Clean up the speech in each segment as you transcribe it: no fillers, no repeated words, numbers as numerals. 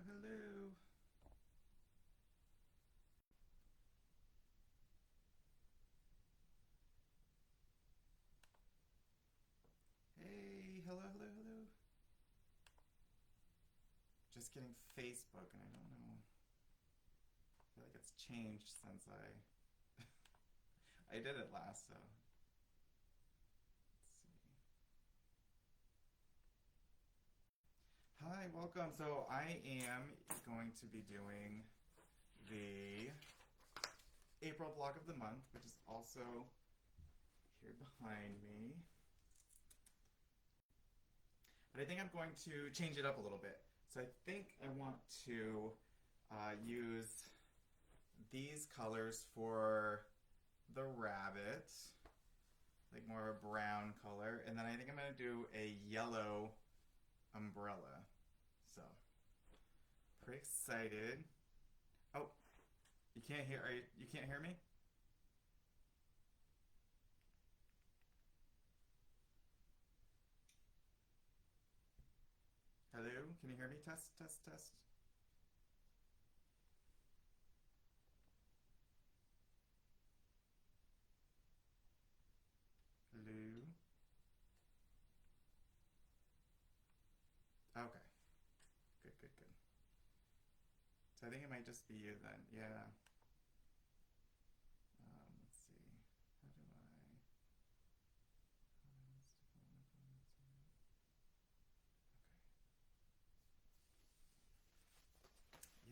hello. Hey, hello, hello, hello. Just getting Facebook, and I don't know. I feel like it's changed since I did it last. So let's see. Hi, welcome. So I am going to be doing the April block of the month, which is also here behind me. But I think I'm going to change it up a little bit. So I think I want to use these colors for the rabbit, like more of a brown color, and then I think I'm gonna do a yellow umbrella. So pretty excited. Oh, you can't hear? You can't hear me? Hello, can you hear me? Test, test, test. Hello. Okay, good, good, good. So I think it might just be you then. Yeah. Let's see. How do I? Okay.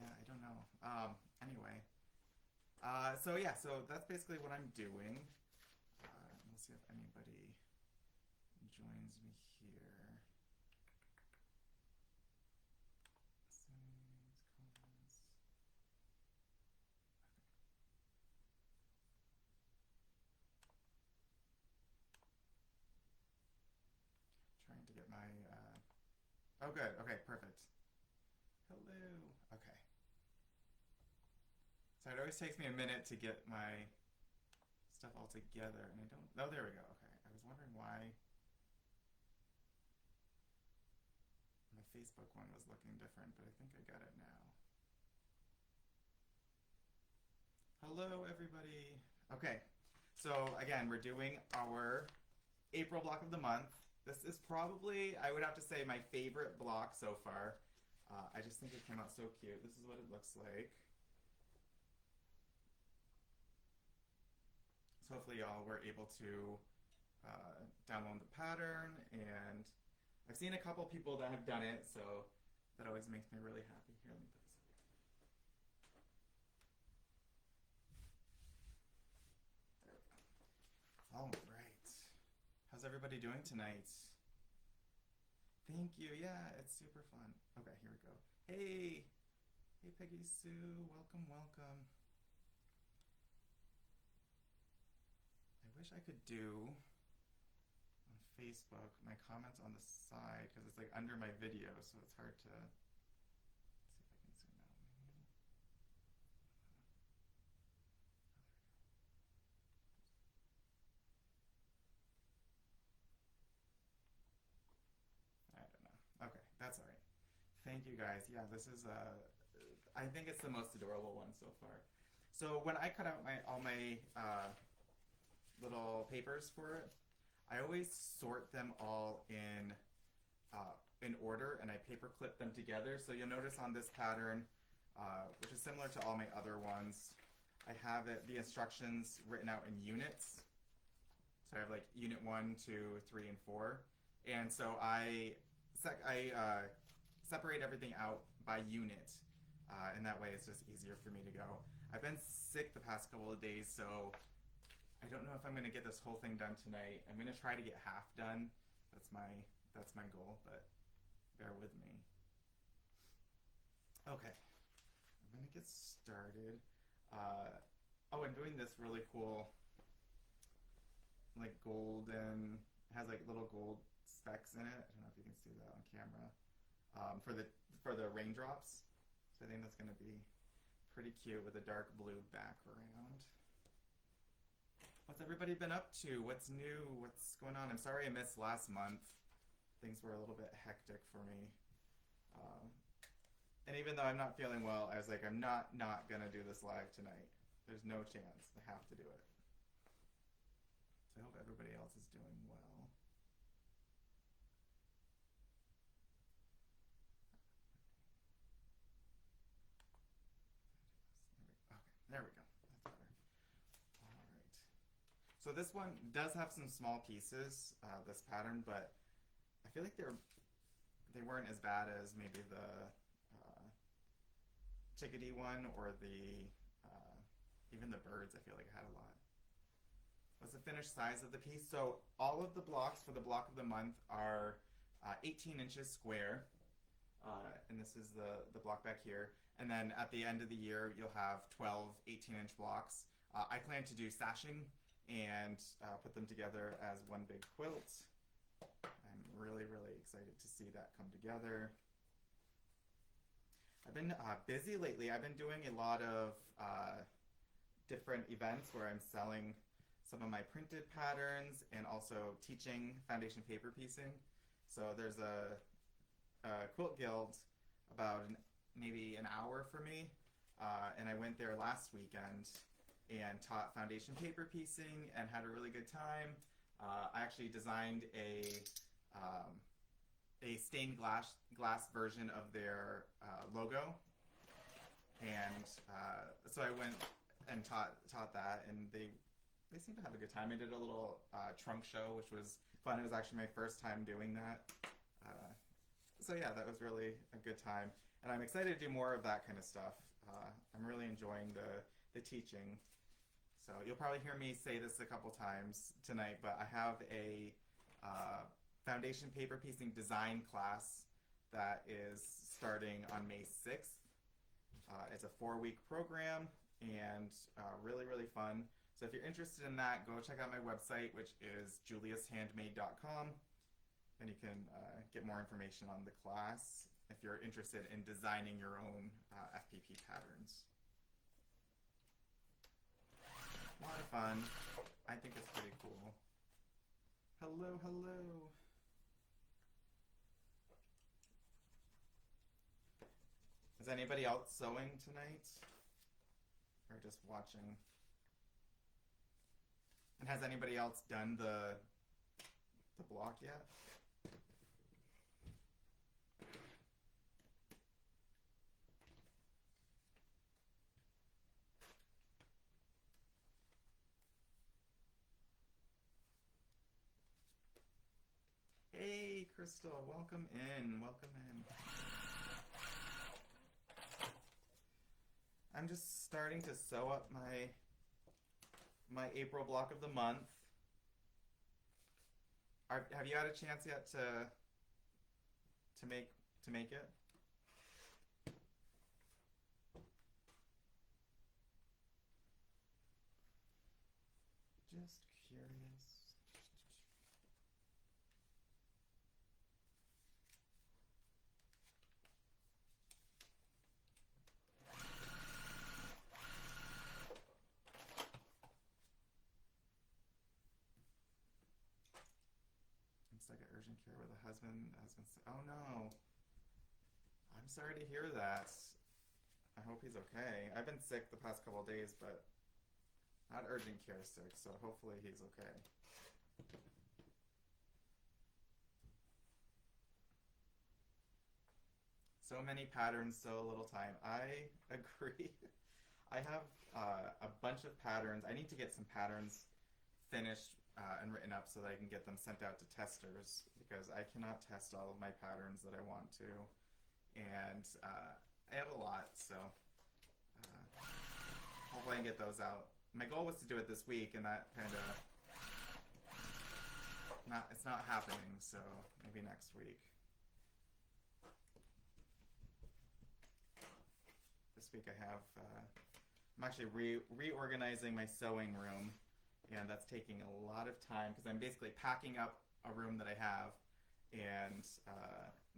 Yeah, I don't know. Anyway. So yeah, so that's basically what I'm doing. We'll see if anybody joins me here. Settings, comments. Trying to get my. Oh, good. Okay, perfect. Hello. Okay. So it always takes me a minute to get my stuff all together, and I don't. Oh, there we go. Okay. I was wondering why my Facebook one was looking different, but I think I got it now. Hello, everybody. Okay. So again, we're doing our April block of the month. This is probably, I would have to say, my favorite block so far. I just think it came out so cute. This is what it looks like. So hopefully y'all were able to download the pattern, and I've seen a couple people that have done it, so that always makes me really happy. Here, let me put this up. There we go. All right. How's everybody doing tonight? Thank you. Yeah, it's super fun. Okay, here we go. Hey, hey, Peggy Sue. Welcome, welcome. I wish I could do on Facebook my comments on the side because it's like under my video, so it's hard to. Let's see if I can zoom out. Maybe. I don't know. Okay, that's all right. Thank you guys. Yeah, this is I think it's the most adorable one so far. So when I cut out my all my little papers for it, I always sort them all in order, and I paper clip them together. So you'll notice on this pattern, which is similar to all my other ones, I have the instructions written out in units. So I have like unit 1, 2, 3, and 4, and so I separate everything out by unit, and that way it's just easier for me to go. I've been sick the past couple of days, so I don't know if I'm gonna get this whole thing done tonight. I'm gonna try to get half done. That's my goal, but bear with me. Okay, I'm gonna get started. Oh, I'm doing this really cool, like golden, has like little gold specks in it. I don't know if you can see that on camera. For the raindrops. So I think that's gonna be pretty cute with a dark blue background. What's everybody been up to? What's new? What's going on? I'm sorry I missed last month. Things were a little bit hectic for me. Um, And even though I'm not feeling well, I was like, I'm not gonna do this live tonight. There's no chance. I have to do it. So I hope everybody else is doing well. Okay, there we go. That's better. All right. So this one does have some small pieces, this pattern, but I feel like they weren't as bad as maybe the chickadee one or the even the birds. I feel like I had a lot. What's the finished size of the piece? So all of the blocks for the block of the month are 18 inches square, and this is the block back here. And then at the end of the year, you'll have 12 18-inch blocks. I plan to do sashing and put them together as one big quilt. I'm really, really excited to see that come together. I've been busy lately. I've been doing a lot of different events where I'm selling some of my printed patterns and also teaching foundation paper piecing. So there's a quilt guild about maybe an hour for me, and I went there last weekend and taught foundation paper piecing and had a really good time. I actually designed a stained glass version of their logo, and so I went and taught that, and they seemed to have a good time. I did a little trunk show, which was fun. It was actually my first time doing that. So yeah, that was really a good time, and I'm excited to do more of that kind of stuff. I'm really enjoying the teaching. So you'll probably hear me say this a couple times tonight, but I have a foundation paper piecing design class that is starting on May 6th. It's a 4-week program and really, really fun. So if you're interested in that, go check out my website, which is juliushandmade.com, and you can get more information on the class if you're interested in designing your own FPP patterns. A lot of fun. I think it's pretty cool. Hello, hello. Is anybody else sewing tonight? Or just watching? And has anybody else done the block yet? Hey, Crystal, welcome in. Welcome in. I'm just starting to sew up my April block of the month. Have you had a chance yet to make it? Just curious. It's like an urgent care with a husband. I was gonna say, oh no. I'm sorry to hear that. I hope he's okay. I've been sick the past couple of days, but not urgent care sick, so hopefully he's okay. So many patterns, so little time. I agree. I have a bunch of patterns. I need to get some patterns finished and written up so that I can get them sent out to testers, because I cannot test all of my patterns that I want to. And I have a lot, so hopefully I can get those out. My goal was to do it this week, and that kind of it's not happening, so maybe next week. This week I have I'm actually reorganizing my sewing room, and that's taking a lot of time because I'm basically packing up a room that I have and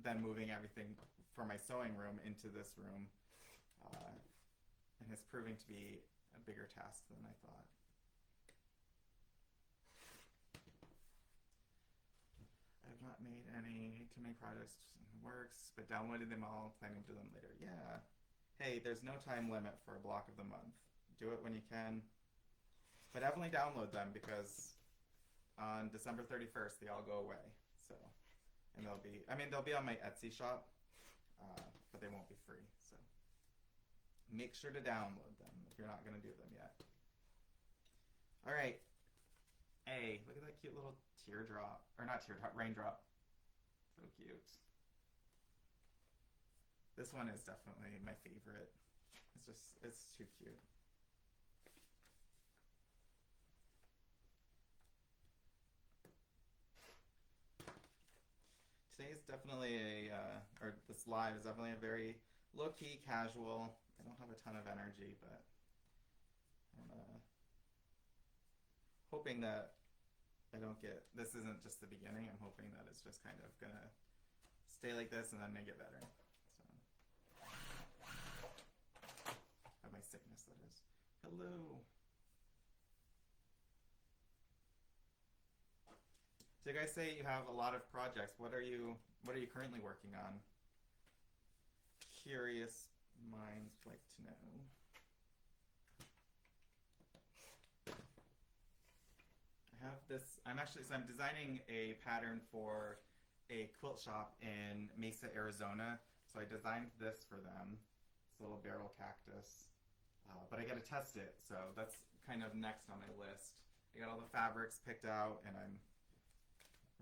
then moving everything from my sewing room into this room, and it's proving to be a bigger task than I thought. I've not made too many projects. works, but downloading them all, planning to do them later. Yeah. Hey, there's no time limit for a block of the month. Do it when you can. But definitely download them because on December 31st, they all go away. So, and they'll be on my Etsy shop, but they won't be free. So, make sure to download them if you're not going to do them yet. All right. Hey, look at that cute little teardrop. Or not teardrop, raindrop. So cute. This one is definitely my favorite. It's too cute. Today's definitely this live is definitely a very low-key, casual. I don't have a ton of energy, but I'm hoping that this isn't just the beginning. I'm hoping that it's just kind of gonna stay like this and then make it better. So, of my sickness, that is. Hello. So you guys say you have a lot of projects. What are you currently working on? Curious minds like to know. I have this. I'm designing a pattern for a quilt shop in Mesa, Arizona. So I designed this for them. This little barrel cactus. But I got to test it. So that's kind of next on my list. I got all the fabrics picked out and I'm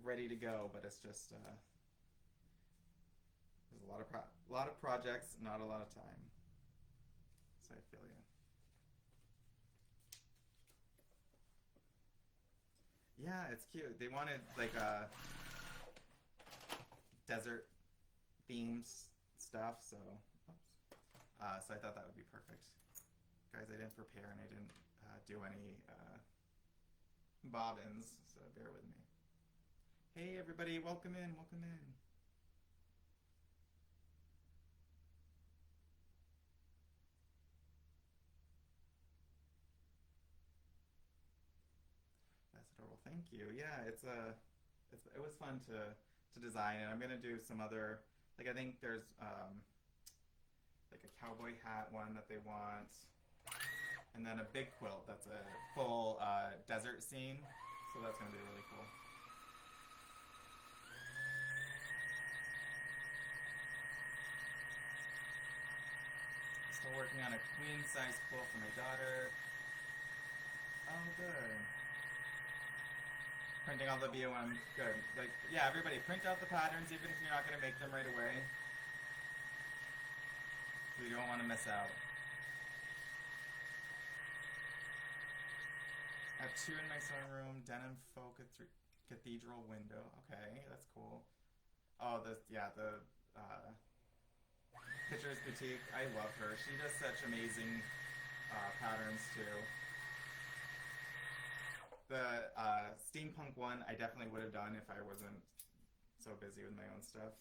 ready to go, but it's just there's a lot of projects, not a lot of time. So I feel you. Yeah, it's cute. They wanted like desert themes stuff, so so I thought that would be perfect. Guys, I didn't prepare and I didn't do any bobbins, so bear with me. Hey everybody, welcome in, welcome in. That's adorable. Thank you. Yeah, it was fun to design, and I'm gonna do some other, like I think there's like a cowboy hat one that they want, and then a big quilt that's a full desert scene. So that's gonna be really cool. Still working on a queen size quilt for my daughter. Oh, good. Printing all the BOM. Good. Like, yeah, everybody print out the patterns even if you're not going to make them right away. We don't want to miss out. I have 2 in my sewing room. Denim faux cathedral window. Okay, that's cool. Oh, the Pictures Boutique. I love her. She does such amazing patterns too. The steampunk one I definitely would have done if I wasn't so busy with my own stuff,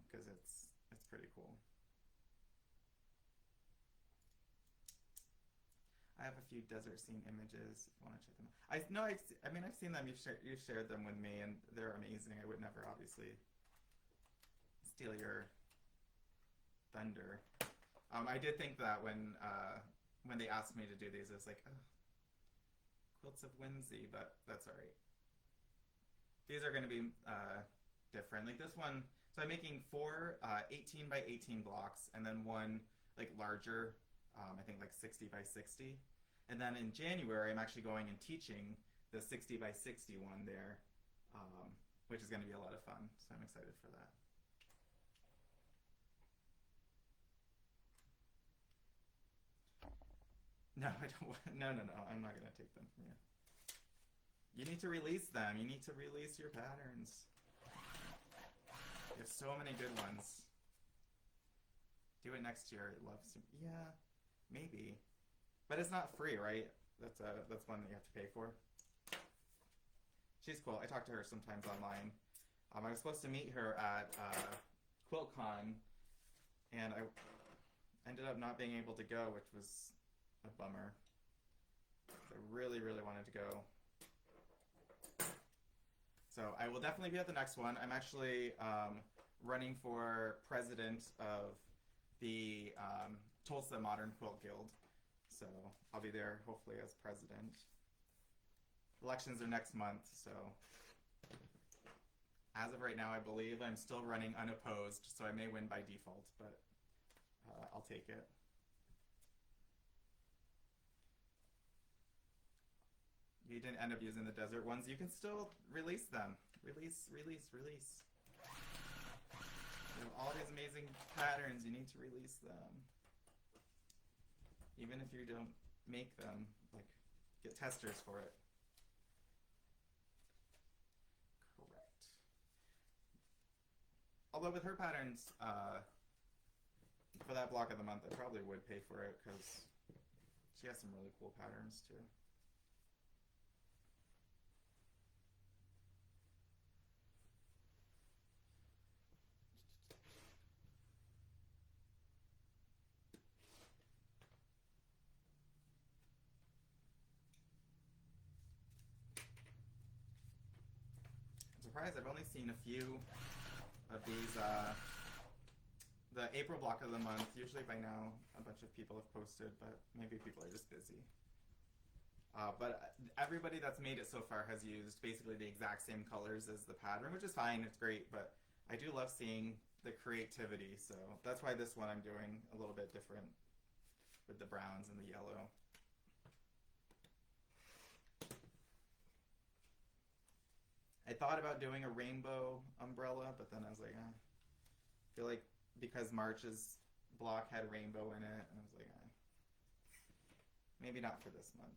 because it's pretty cool. I have a few desert scene images. If you want to check them out. I've seen them. You've shared them with me, and they're amazing. I would never obviously steal your thunder. I did think that when they asked me to do these, I was like, oh, Quilts of Whimsy, but that's all right. These are going to be different. Like this one, so I'm making 4 18 by 18 blocks, and then one like larger, I think like 60 by 60. And then in January, I'm actually going and teaching the 60 by 60 one there, which is going to be a lot of fun. So I'm excited for that. No, I don't. No. I'm not gonna take them from you. You need to release them. You need to release your patterns. You have so many good ones. Do it next year. Yeah, maybe, but it's not free, right? That's one that you have to pay for. She's cool. I talk to her sometimes online. I was supposed to meet her at QuiltCon, and I ended up not being able to go, which was a bummer. I really, really wanted to go. So I will definitely be at the next one. I'm actually running for president of the Tulsa Modern Quilt Guild. So I'll be there hopefully as president. Elections are next month, so as of right now, I believe I'm still running unopposed, so I may win by default, but I'll take it. You didn't end up using the desert ones. You can still release them. Release. You have all these amazing patterns. You need to release them. Even if you don't make them, like, get testers for it. Correct. Although with her patterns, for that block of the month, I probably would pay for it because she has some really cool patterns too. Surprised I've only seen a few of these, the April block of the month. Usually by now a bunch of people have posted, but maybe people are just busy. But everybody that's made it so far has used basically the exact same colors as the pattern, which is fine, it's great, but I do love seeing the creativity, so that's why this one I'm doing a little bit different with the browns and the yellow. I thought about doing a rainbow umbrella, but then I was like, I feel like because March's block had rainbow in it, I was like, maybe not for this month.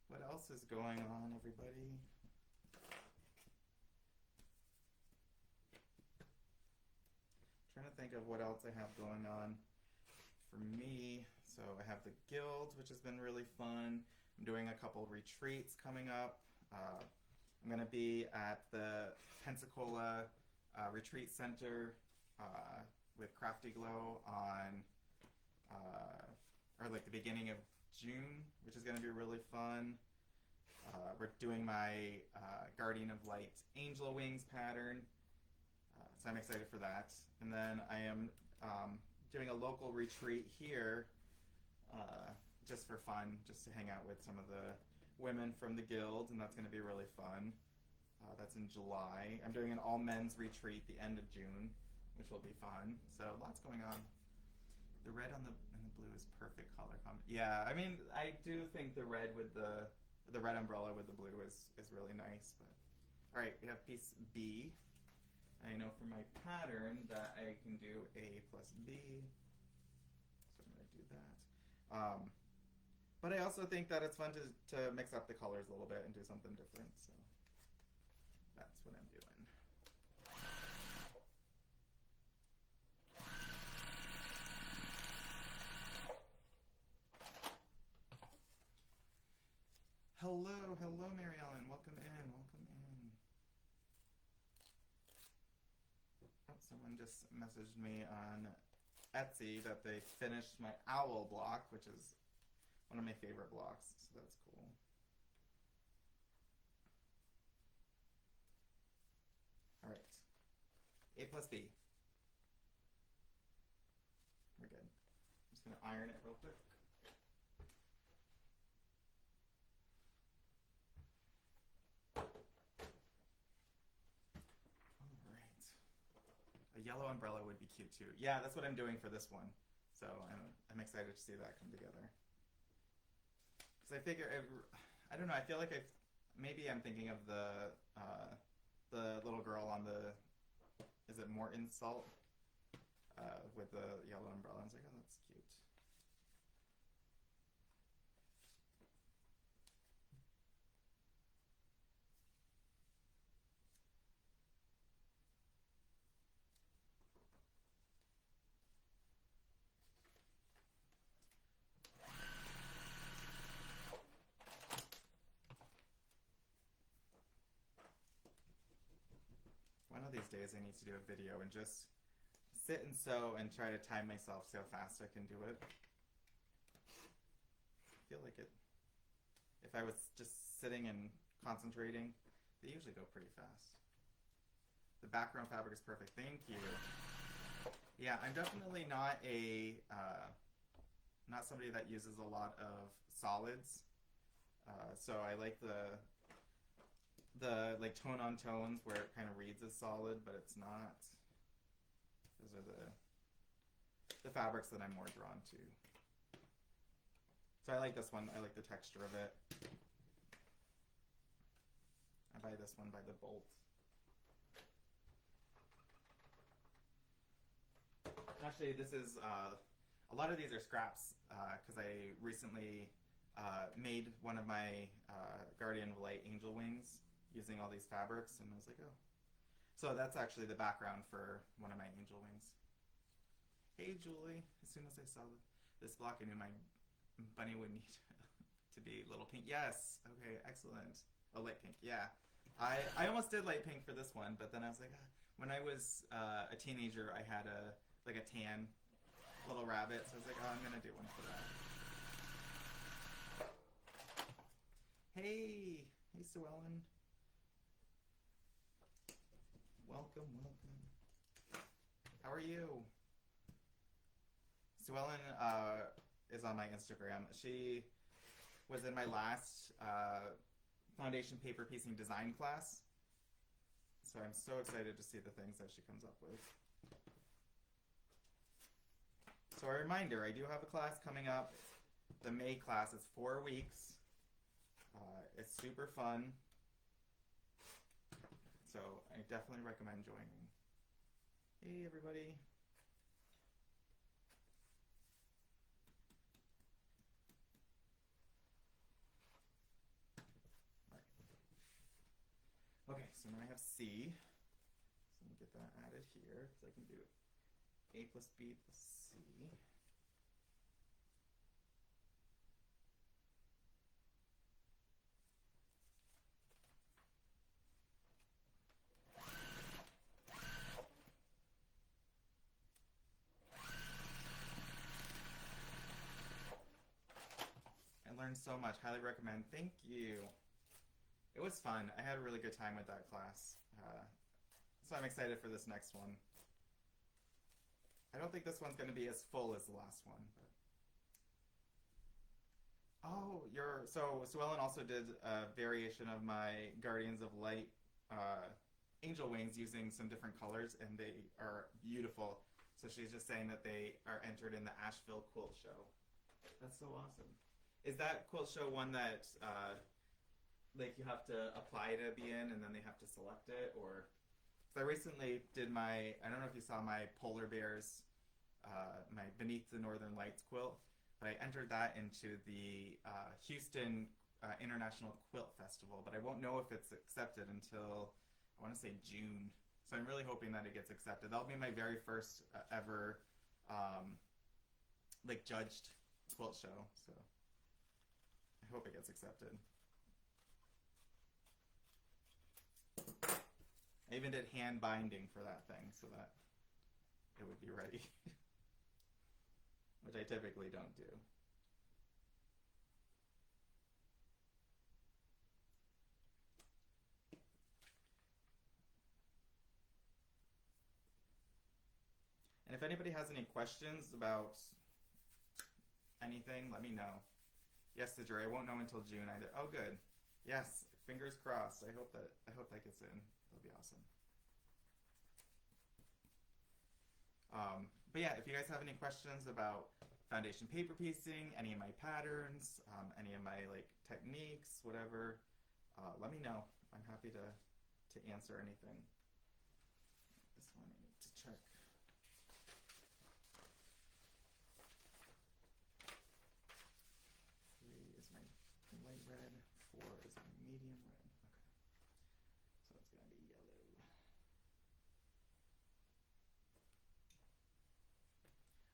What else is going on, everybody? Trying to think of what else I have going on for me. So I have the guild, which has been really fun. I'm doing a couple retreats coming up. I'm going to be at the Pensacola Retreat Center with Crafty Glow on, or like the beginning of June, which is going to be really fun. We're doing my Guardian of Light Angel Wings pattern, so I'm excited for that. And then I am doing a local retreat here just for fun, just to hang out with some of the women from the guild, and that's going to be really fun. That's in July. I'm doing an all men's retreat the end of June, which will be fun. So lots going on. The red and the blue is perfect color combo. Yeah, I mean, I do think the red with the red umbrella with the blue is really nice. But all right, we have piece B. I know from my pattern that I can do A plus B, so I'm going to do that. But I also think that it's fun to mix up the colors a little bit and do something different. So that's what I'm doing. Hello, Mary Ellen. Welcome in. Oh, someone just messaged me on Etsy that they finished my owl block, which is one of my favorite blocks, so that's cool. All right, A plus B. We're good. I'm just gonna iron it real quick. A yellow umbrella would be cute too. Yeah, that's what I'm doing for this one. So I'm excited to see that come together. Because I figure, I don't know, I feel like maybe I'm thinking of the little girl on the, is it Morton Salt? With the yellow umbrella. I was like, oh, that's cute. of these days I need to do a video and just sit and sew and try to time myself so fast I can do it. I feel like it. If I was just sitting and concentrating, they usually go pretty fast. The background fabric is perfect. Thank you. Yeah, I'm definitely not not somebody that uses a lot of solids. So I like the like tone on tones where it kind of reads as solid, but it's not. Those are the fabrics that I'm more drawn to. So I like this one. I like the texture of it. I buy this one by the bolt. Actually, this is a lot of these are scraps because I recently made one of my Guardian of Light angel wings using all these fabrics, and I was like, oh. So that's actually the background for one of my angel wings. Hey, Julie. As soon as I saw this block, I knew my bunny would need to be little pink. Yes. Okay, excellent. Oh, light pink. Yeah. I almost did light pink for this one, but then I was like, when I was a teenager, I had a tan little rabbit, so I was like, oh, I'm gonna do one for that. Hey, Sue Ellen. Welcome. How are you? Sue Ellen is on my Instagram. She was in my last foundation paper piecing design class, so I'm so excited to see the things that she comes up with. So a reminder, I do have a class coming up. The May class is 4 weeks. It's super fun. So I definitely recommend joining. Hey, everybody. Right. Okay, so now I have C. So let me get that added here, because I can do A plus B plus C. Learned so much. Highly recommend. Thank you. It was fun. I had a really good time with that class. So I'm excited for this next one. I don't think this one's going to be as full as the last one. But... Oh, so Ellen also did a variation of my Guardians of Light angel wings using some different colors, and they are beautiful. So she's just saying that they are entered in the Asheville Quilt Show. That's so awesome. Is that quilt show one that like you have to apply to be in and then they have to select it? Or so I recently did I don't know if you saw my polar bears, my Beneath the Northern Lights quilt, but I entered that into the Houston International Quilt Festival, but I won't know if it's accepted until I want to say June. So I'm really hoping that it gets accepted. That'll be my very first ever like judged quilt show. So I hope it gets accepted. I even did hand binding for that thing so that it would be ready, which I typically don't do. And if anybody has any questions about anything, let me know. Yes, Sidra, I won't know until June either. Oh, good. Yes, fingers crossed. I hope that gets in. That'll be awesome. But yeah, if you guys have any questions about foundation paper piecing, any of my patterns, any of my like techniques, whatever, let me know. I'm happy to answer anything. This one I need to check. 3 is my light red, 4 is my medium red. Okay. So it's gonna be yellow.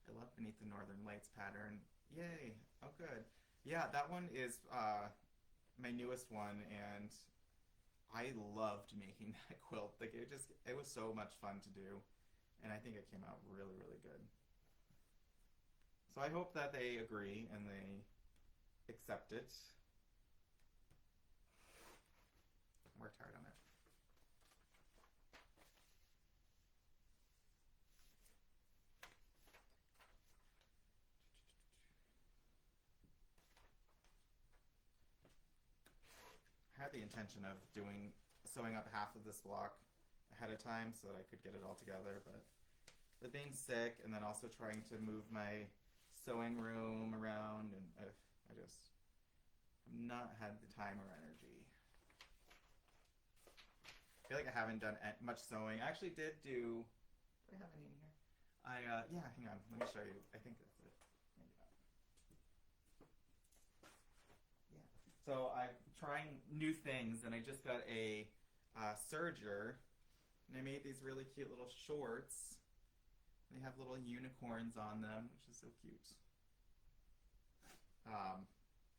I love Beneath the Northern Lights pattern. Yay! Oh, good. Yeah, that one is my newest one, and I loved making that quilt. Like it was so much fun to do, and I think it came out really, really good. So I hope that they agree and they accept it. Worked hard on it. I had the intention of sewing up half of this block ahead of time so that I could get it all together, but with being sick and then also trying to move my sewing room around, and I just have not had the time or energy. I feel like I haven't done much sewing. I actually did do. Do I have any in here? Yeah. Hang on. Let me show you. I think that's it. Maybe not. Yeah. So I'm trying new things, and I just got a serger, and I made these really cute little shorts. They have little unicorns on them, which is so cute.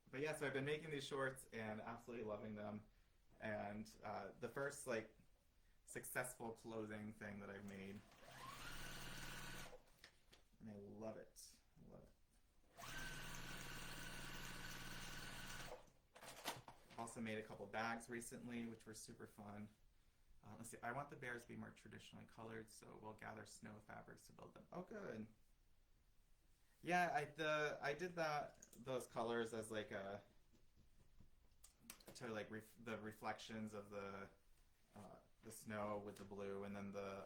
But yeah, so I've been making these shorts and absolutely loving them. And the first like successful clothing thing that I've made, and I love it. I love it. Also made a couple bags recently, which were super fun. Let's see. I want the bears to be more traditionally colored, so we'll gather snow fabrics to build them. Oh, good. Yeah, I did those colors as like the reflections of the snow with the blue, and then the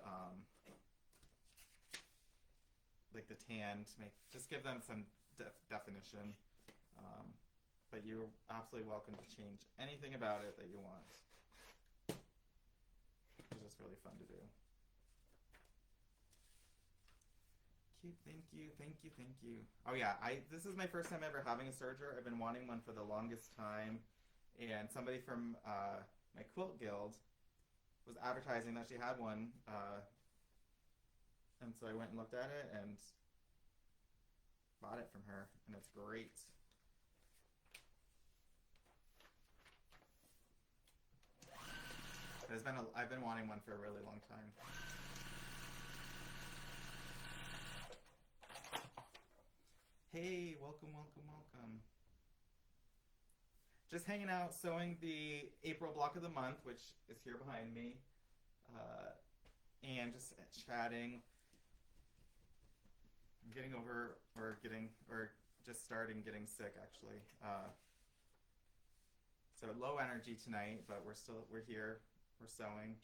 like the tan to just give them some definition. But you're absolutely welcome to change anything about it that you want. It's just really fun to do. Cute, thank you, thank you, thank you. Oh yeah, this is my first time ever having a serger. I've been wanting one for the longest time, and somebody from my quilt guild was advertising that she had one, and so I went and looked at it and bought it from her, and it's great. I've been wanting one for a really long time. Hey, welcome, welcome, welcome. Just hanging out, sewing the April block of the month, which is here behind me, and just chatting. I'm getting over, or just starting getting sick actually. So low energy tonight, but we're here. We're sewing.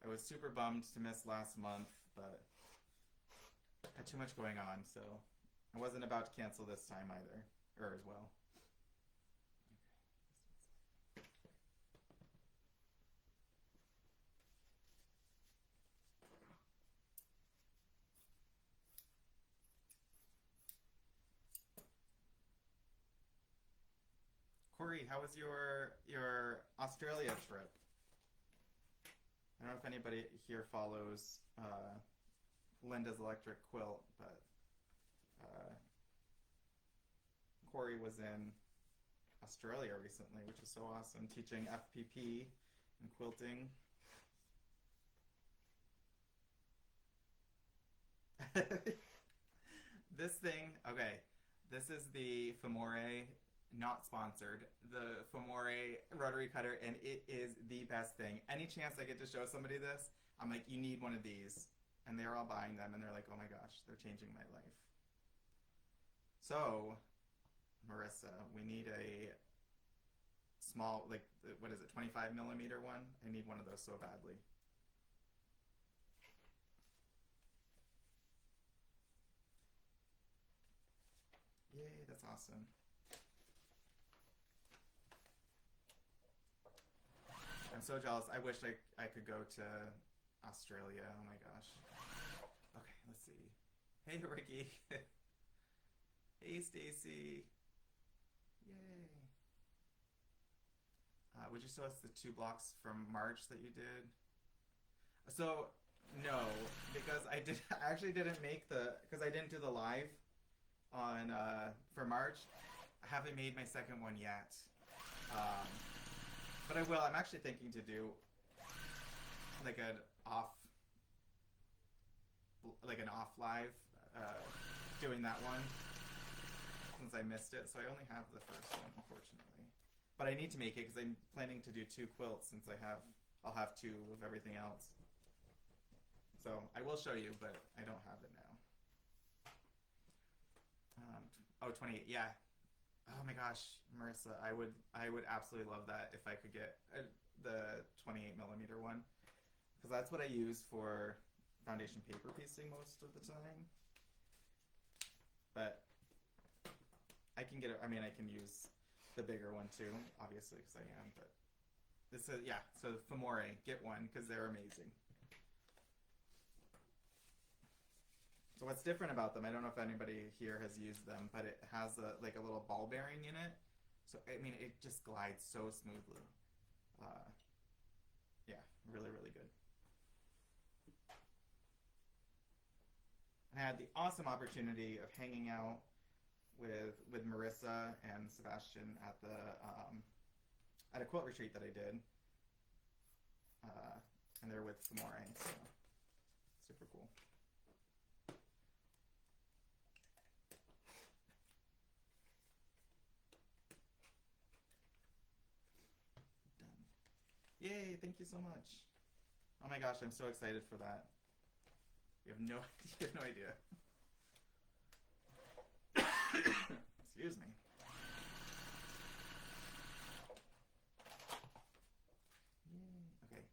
I was super bummed to miss last month, but I had too much going on, so I wasn't about to cancel this time either, or as well. Corey, how was your Australia trip? I don't know if anybody here follows Linda's Electric Quilt, but Corey was in Australia recently, which is so awesome, teaching FPP and quilting. This thing, okay, this is the Famore, not sponsored, the Famore rotary cutter, and it is the best thing. Any chance I get to show somebody this, I'm like, you need one of these. And they're all buying them, and they're like, oh my gosh, they're changing my life. So, Marissa, we need a small, like, what is it, 25 millimeter one? I need one of those so badly. Yay, that's awesome. I'm so jealous. I wish I could go to Australia. Oh my gosh. Okay, let's see. Hey, Ricky. Hey, Stacy. Yay. Would you show us the 2 blocks from March that you did? So, no, because I actually didn't make because I didn't do the live on for March, I haven't made my second one yet. Um, but I will. I'm actually thinking to do like an off like an off live doing that one since I missed it. So I only have the first one, unfortunately. But I need to make it because I'm planning to do 2 quilts since I'll have 2 of everything else. So I will show you, but I don't have it now. Oh, 28, yeah. Oh my gosh, Marissa, I would absolutely love that if I could get the 28 millimeter one, because that's what I use for foundation paper piecing most of the time. But I can get it. I mean, I can use the bigger one too, obviously, because I am. But this is yeah. So Famore, get one because they're amazing. So what's different about them? I don't know if anybody here has used them, but it has like a little ball bearing in it. So I mean, it just glides so smoothly. Uh, yeah, really, really good. I had the awesome opportunity of hanging out with Marissa and Sebastian at a quilt retreat that I did, and they're with Famore, so super cool. Done. Yay! Thank you so much. Oh my gosh, I'm so excited for that. You have no you have no idea. Excuse me. Okay.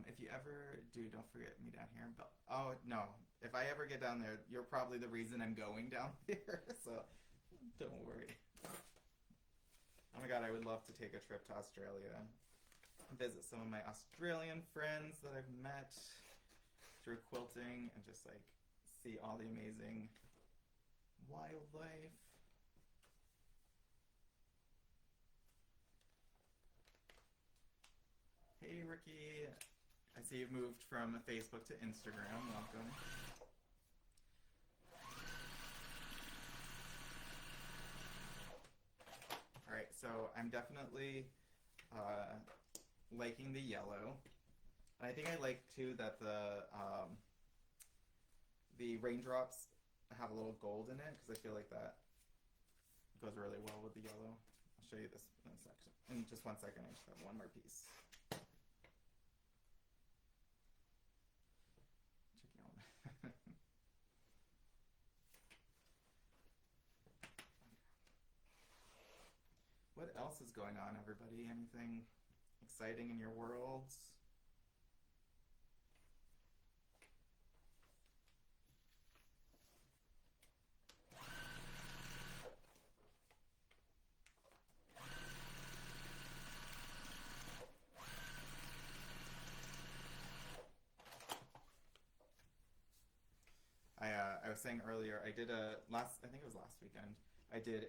If you ever do, don't forget me down here. But oh no, if I ever get down there, you're probably the reason I'm going down there. So don't worry. Oh my god, I would love to take a trip to Australia, visit some of my Australian friends that I've met through quilting, and just like see all the amazing wildlife. Hey Ricky, I see you've moved from Facebook to Instagram. Welcome. All right, so I'm definitely liking the yellow, and I think I like too that the raindrops have a little gold in it because I feel like that goes really well with the yellow. I'll show you this in a second. In just 1 second, I just have one more piece. What else is going on, everybody? Anything exciting in your worlds? I was saying earlier, I did I think it was last weekend, I did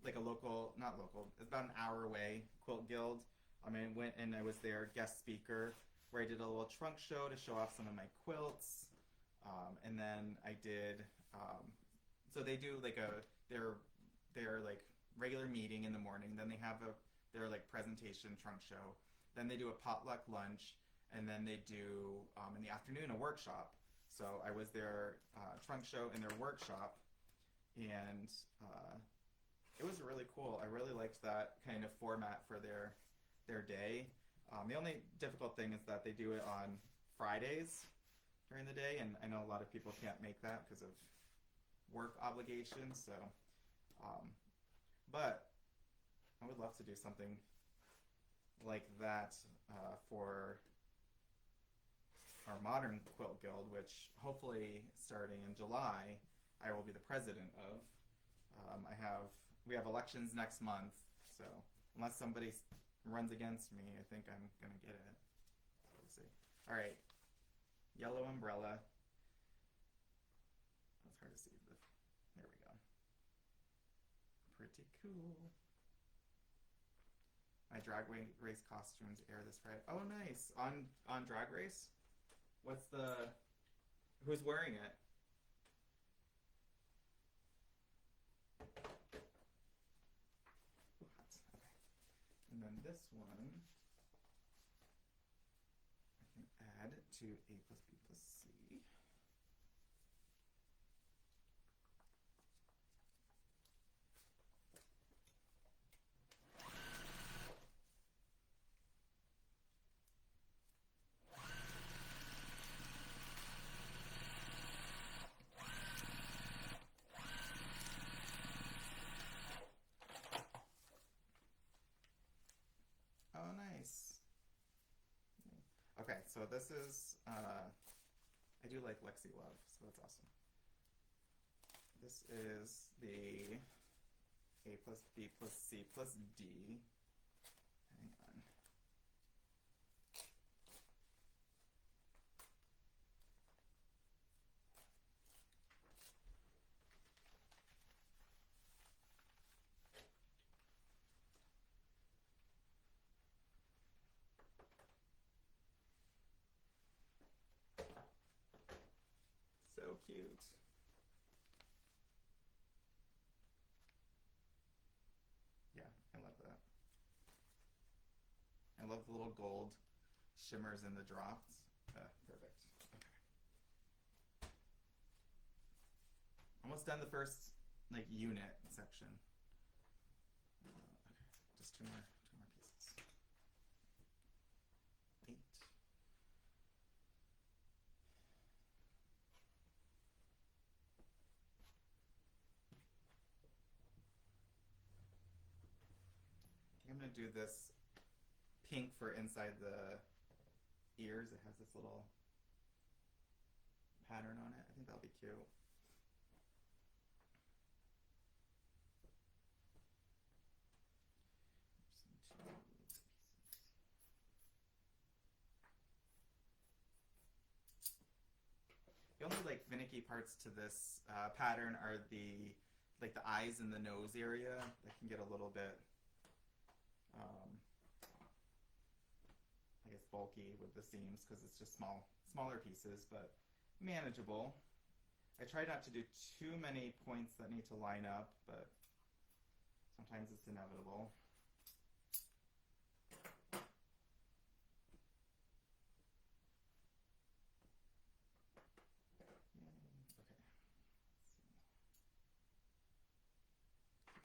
like a local, not local, it's about an hour away, Quilt Guild. I went and I was their guest speaker, where I did a little trunk show to show off some of my quilts. And then I did, so they do like their like regular meeting in the morning, then they have their like presentation trunk show, then they do a potluck lunch, and then they do in the afternoon a workshop. So I was their trunk show and their workshop, and it was really cool. I really liked that kind of format for their day. The only difficult thing is that they do it on Fridays during the day, and I know a lot of people can't make that because of work obligations. So, but I would love to do something like that for our Modern Quilt Guild, which hopefully starting in July I will be the president of. We have elections next month, so unless somebody runs against me, I think I'm gonna get it. We'll see. All right, yellow umbrella. That's hard to see. There we go. Pretty cool. My drag race costumes air this Friday. Oh, nice. On Drag Race. Who's wearing it? this one I can add to A plus B plus C. Oh, nice. Okay, so this is, I do like Lexi Love, so that's awesome. This is the A plus B plus C plus D. Hang on. So cute. Yeah, I love that. I love the little gold shimmers in the drops. Perfect. Okay. Almost done the first like unit section. Okay, just two more pieces. 8. I'm gonna do this pink for inside the ears. It has this little pattern on it. I think that'll be cute. The only like finicky parts to this pattern are the eyes and the nose area that can get a little bit I guess bulky with the seams because it's just smaller pieces, but manageable. I try not to do too many points that need to line up, but sometimes it's inevitable.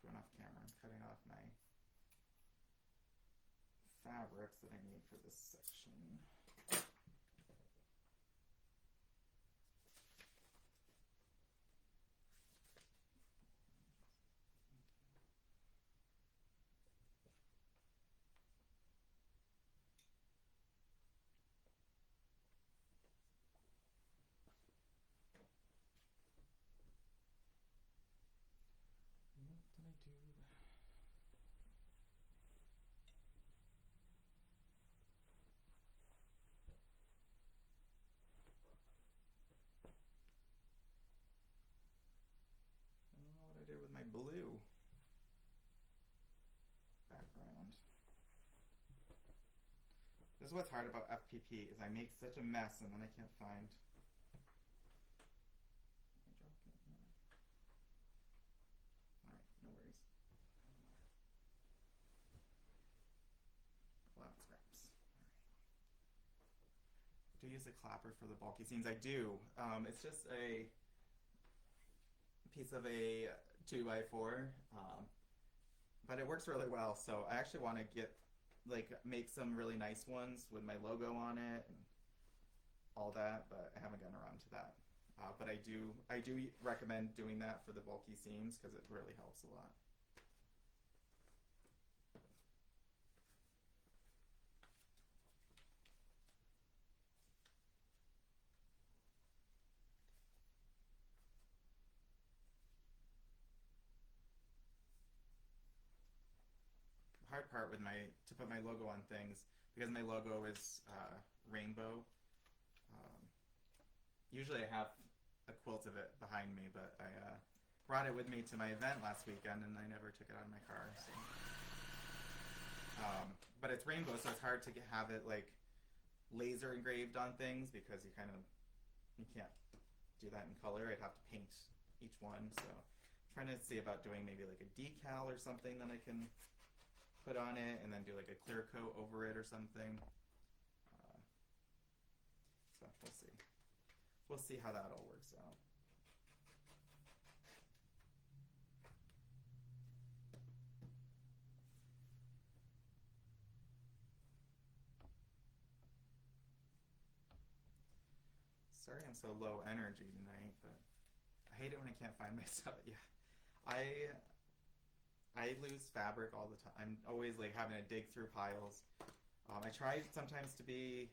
Going off camera, I'm cutting off my fabrics that I need for this section. What did I do? I don't know what I did with my blue background. This is what's hard about FPP is I make such a mess and then I can't find. Alright, no worries. Well, scraps. Alright. Do use a clapper for the bulky seams. I do. It's just a piece of a 2x4, but it works really well. So I actually want to make some really nice ones with my logo on it and all that, but I haven't gotten around to that. But I do recommend doing that for the bulky seams because it really helps a lot. Hard part with to put my logo on things because my logo is rainbow. Usually I have a quilt of it behind me, but I brought it with me to my event last weekend and I never took it out of my car. So. But it's rainbow, so it's hard to have it like laser engraved on things because you can't do that in color. I'd have to paint each one. So I'm trying to see about doing maybe like a decal or something that I can put on it and then do like a clear coat over it or something. So we'll see. We'll see how that all works out. Sorry I'm so low energy tonight, but I hate it when I can't find my stuff. Yeah, I I lose fabric all the time. I'm always like having to dig through piles. I try sometimes to be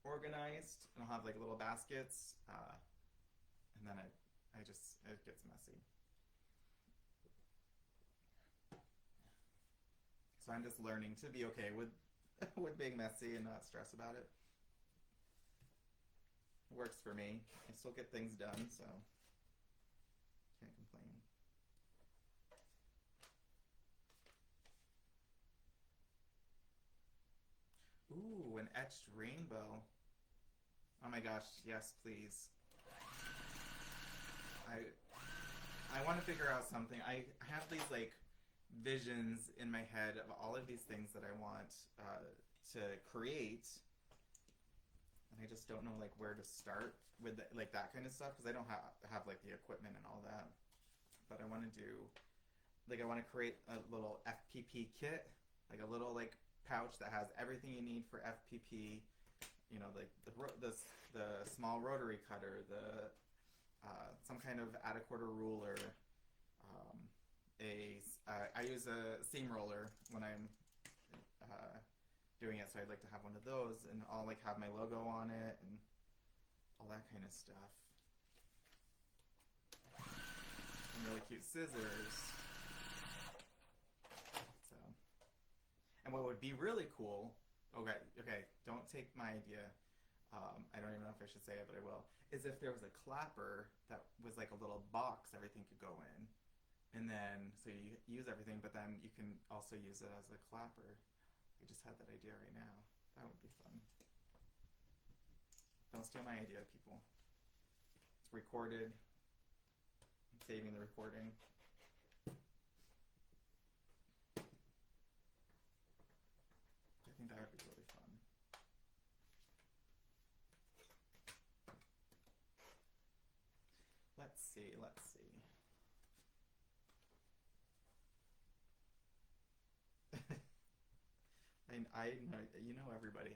organized, and I'll have like little baskets, and then I just it gets messy. So I'm just learning to be okay with with being messy and not stress about it. It works for me. I still get things done, so can't complain. Ooh, an etched rainbow. Oh my gosh, yes, please. I I want to figure out something. I have these like visions in my head of all of these things that I want to create, and I just don't know like where to start with like that kind of stuff because I don't have like the equipment and all that. But I want to do like I want to create a little FPP kit, like a little like pouch that has everything you need for FPP. You know, like the small rotary cutter, the some kind of add a quarter ruler. Um, I use a seam roller when I'm uh, doing it, so I'd like to have one of those, and I'll like have my logo on it and all that kind of stuff. Some really cute scissors. So, and what would be really cool? Okay, okay, don't take my idea. I don't even know if I should say it, but I will. Is if there was a clapper that was like a little box everything could go in, and then so you use everything, but then you can also use it as a clapper. I just had that idea right now. That would be fun. Don't steal my idea, people. It's recorded. I'm saving the recording. I think that would be really fun. Let's see, let's see. I know, you know everybody.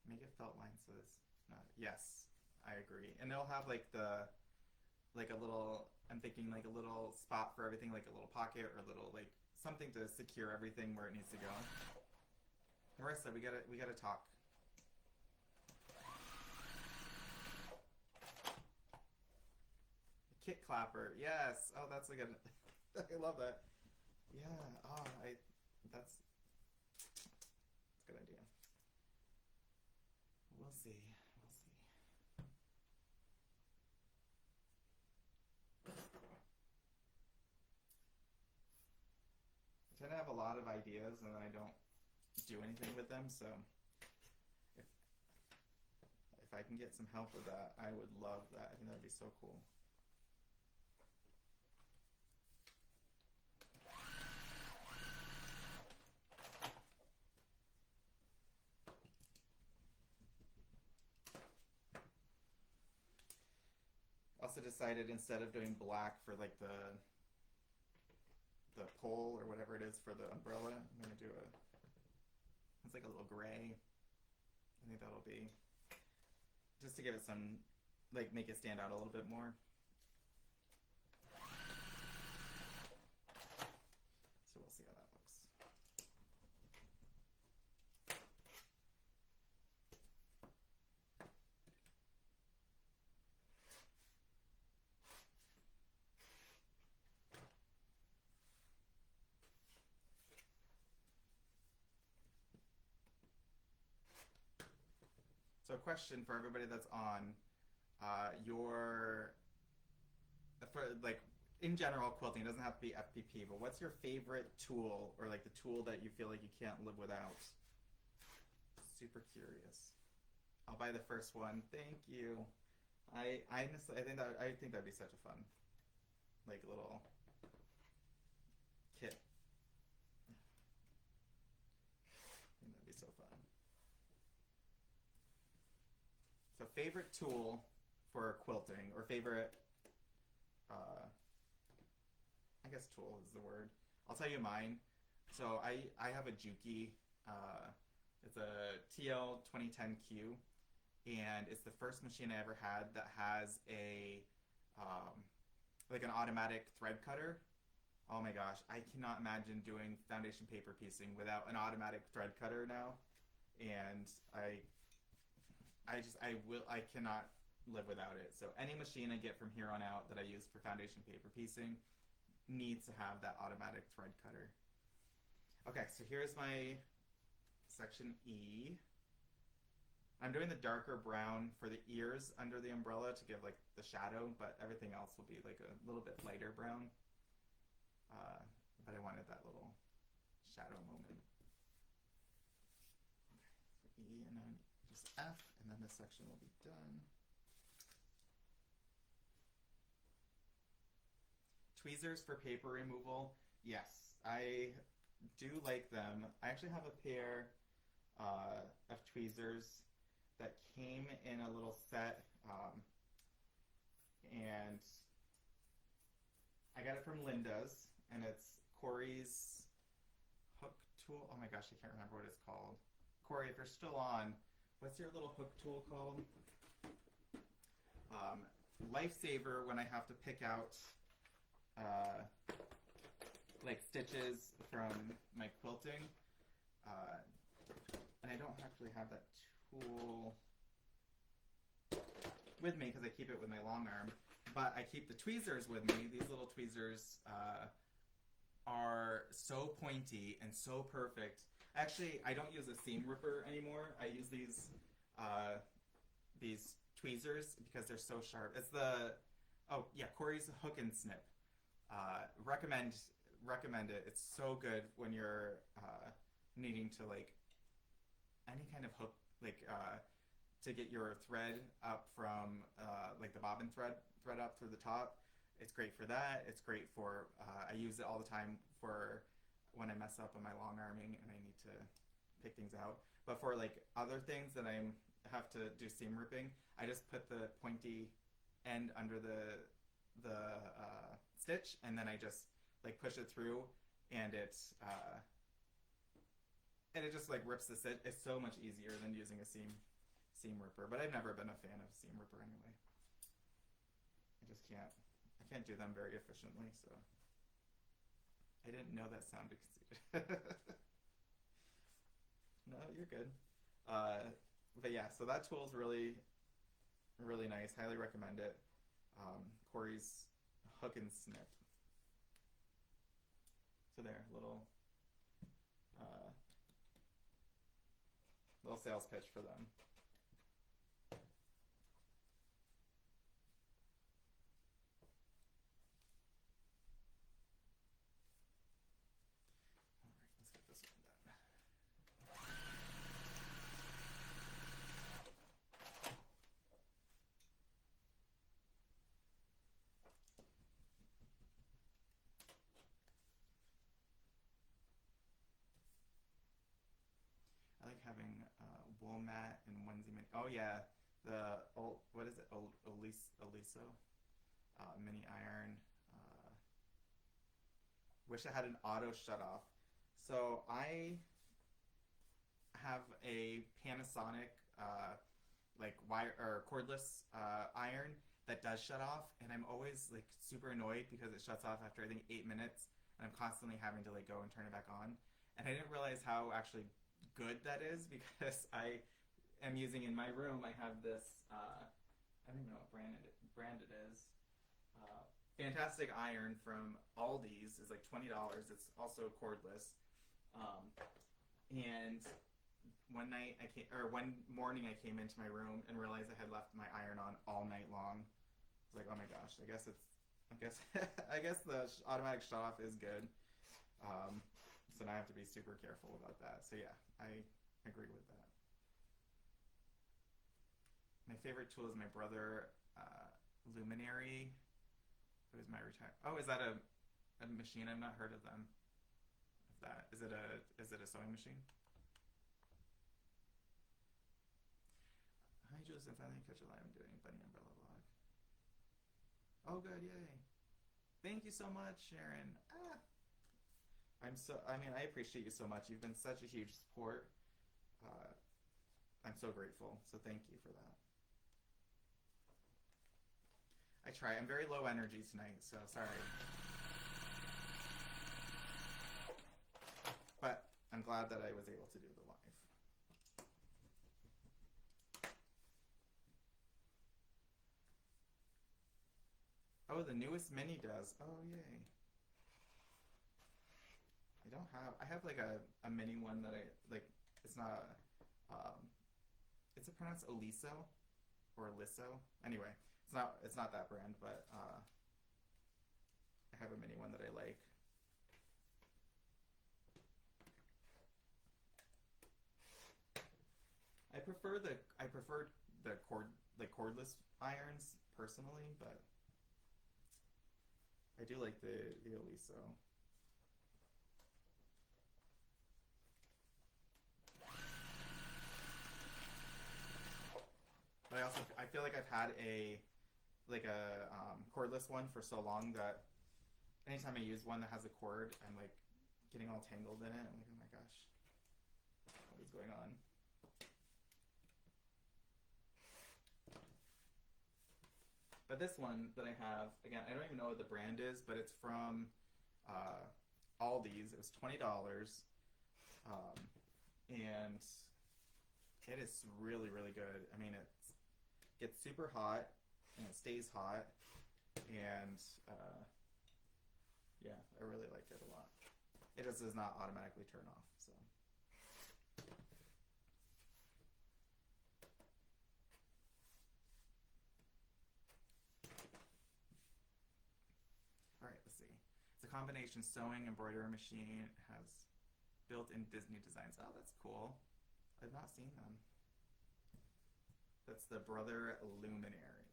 Make it felt line so this not yes, I agree. And they'll have like like a little I'm thinking like a little spot for everything, like a little pocket or a little like something to secure everything where it needs to go. Marissa, we gotta talk. Kit clapper, yes. Oh, that's a good. I love that. Yeah. Oh, that's a good idea. We'll see. We'll see. I tend to have a lot of ideas and then I don't do anything with them. So if if I can get some help with that, I would love that. I think that would be so cool. Also decided instead of doing black for like the pole or whatever it is for the umbrella, I'm gonna do it's like a little gray. I think that'll be just to give it some like make it stand out a little bit more. So we'll see how that looks. So, a question for everybody that's on your for like in general quilting. It doesn't have to be FPP, but what's your favorite tool or like the tool that you feel like you can't live without? Super curious. I'll buy the first one. Thank you. I honestly I think that'd be such a fun like little kit. So favorite tool for quilting, or favorite, I guess tool is the word. I'll tell you mine. So I have a Juki. It's a TL2010Q, and it's the first machine I ever had that has a like an automatic thread cutter. Oh my gosh, I cannot imagine doing foundation paper piecing without an automatic thread cutter now. And I cannot live without it. So any machine I get from here on out that I use for foundation paper piecing needs to have that automatic thread cutter. Okay, so here's my section E. I'm doing the darker brown for the ears under the umbrella to give like the shadow, but everything else will be like a little bit lighter brown. But I wanted that little shadow moment. Okay, so E, and then just F, and then this section will be done. Tweezers for paper removal. Yes, I do like them. I actually have a pair of tweezers that came in a little set, and I got it from Linda's, and it's Corey's hook tool. Oh my gosh, I can't remember what it's called. Corey, if you're still on, what's your little hook tool called? Lifesaver when I have to pick out like stitches from my quilting, and I don't actually have that tool with me because I keep it with my long arm, but I keep the tweezers with me. These little tweezers are so pointy and so perfect. Actually, I don't use a seam ripper anymore. I use these tweezers because they're so sharp. It's the Corey's Hook and Snip. Recommend it. It's so good when you're needing to like any kind of hook, like to get your thread up from like the bobbin thread up through the top. It's great for that. It's great for I use it all the time for when I mess up on my long arming and I need to pick things out. But for like other things that I have to do seam ripping, I just put the pointy end under the stitch, and then I just like push it through, and it just like rips the stitch. It's so much easier than using a seam ripper. But I've never been a fan of seam ripper anyway. I can't do them very efficiently, so I didn't know that sounded conceited. No, you're good. But yeah, so that tool is really, really nice. Highly recommend it. Corey's Hook and Snip. So there, little sales pitch for them. Having wool mat and onesie mini. Oh yeah, what is it? Oliso mini iron. Wish I had an auto shut off. So I have a Panasonic like wire or cordless iron that does shut off, and I'm always like super annoyed because it shuts off after I think 8 minutes, and I'm constantly having to like go and turn it back on. And I didn't realize how actually good that is because I am using in my room. I have this I don't even know what brand it is. Fantastic iron from Aldi's is like $20. It's also cordless. And one morning I came into my room and realized I had left my iron on all night long. I was like, oh my gosh, I guess the automatic shut off is good. So now I have to be super careful about that. So yeah, I agree with that. My favorite tool is my brother Luminary. It was my retire. Oh, is that a machine? I've not heard of them. Is it a sewing machine? Hi Jules and finally catch a live. I'm doing Bunny Umbrella vlog. Oh, good, yay! Thank you so much, Sharon. I appreciate you so much. You've been such a huge support. I'm so grateful. So thank you for that. I try. I'm very low energy tonight, so sorry. But I'm glad that I was able to do the live. Oh, the newest mini does. Oh, yay. I have like a mini one that it's not, it's pronounced Oliso or Liso. Anyway, it's not that brand, but I have a mini one that I like. I prefer the cordless irons personally, but I do like the Oliso. But I feel like I've had a cordless one for so long that anytime I use one that has a cord, I'm like getting all tangled in it. I'm like, oh my gosh, what is going on? But this one that I have, again, I don't even know what the brand is, but it's from Aldi's. It was $20, and it is really, really good. I mean, it gets super hot and it stays hot, and yeah, I really like it a lot. It just does not automatically turn off, so. All right, let's see. It's a combination sewing embroidery machine. It has built-in Disney designs. Oh, that's cool. I've not seen them. That's the Brother Luminary.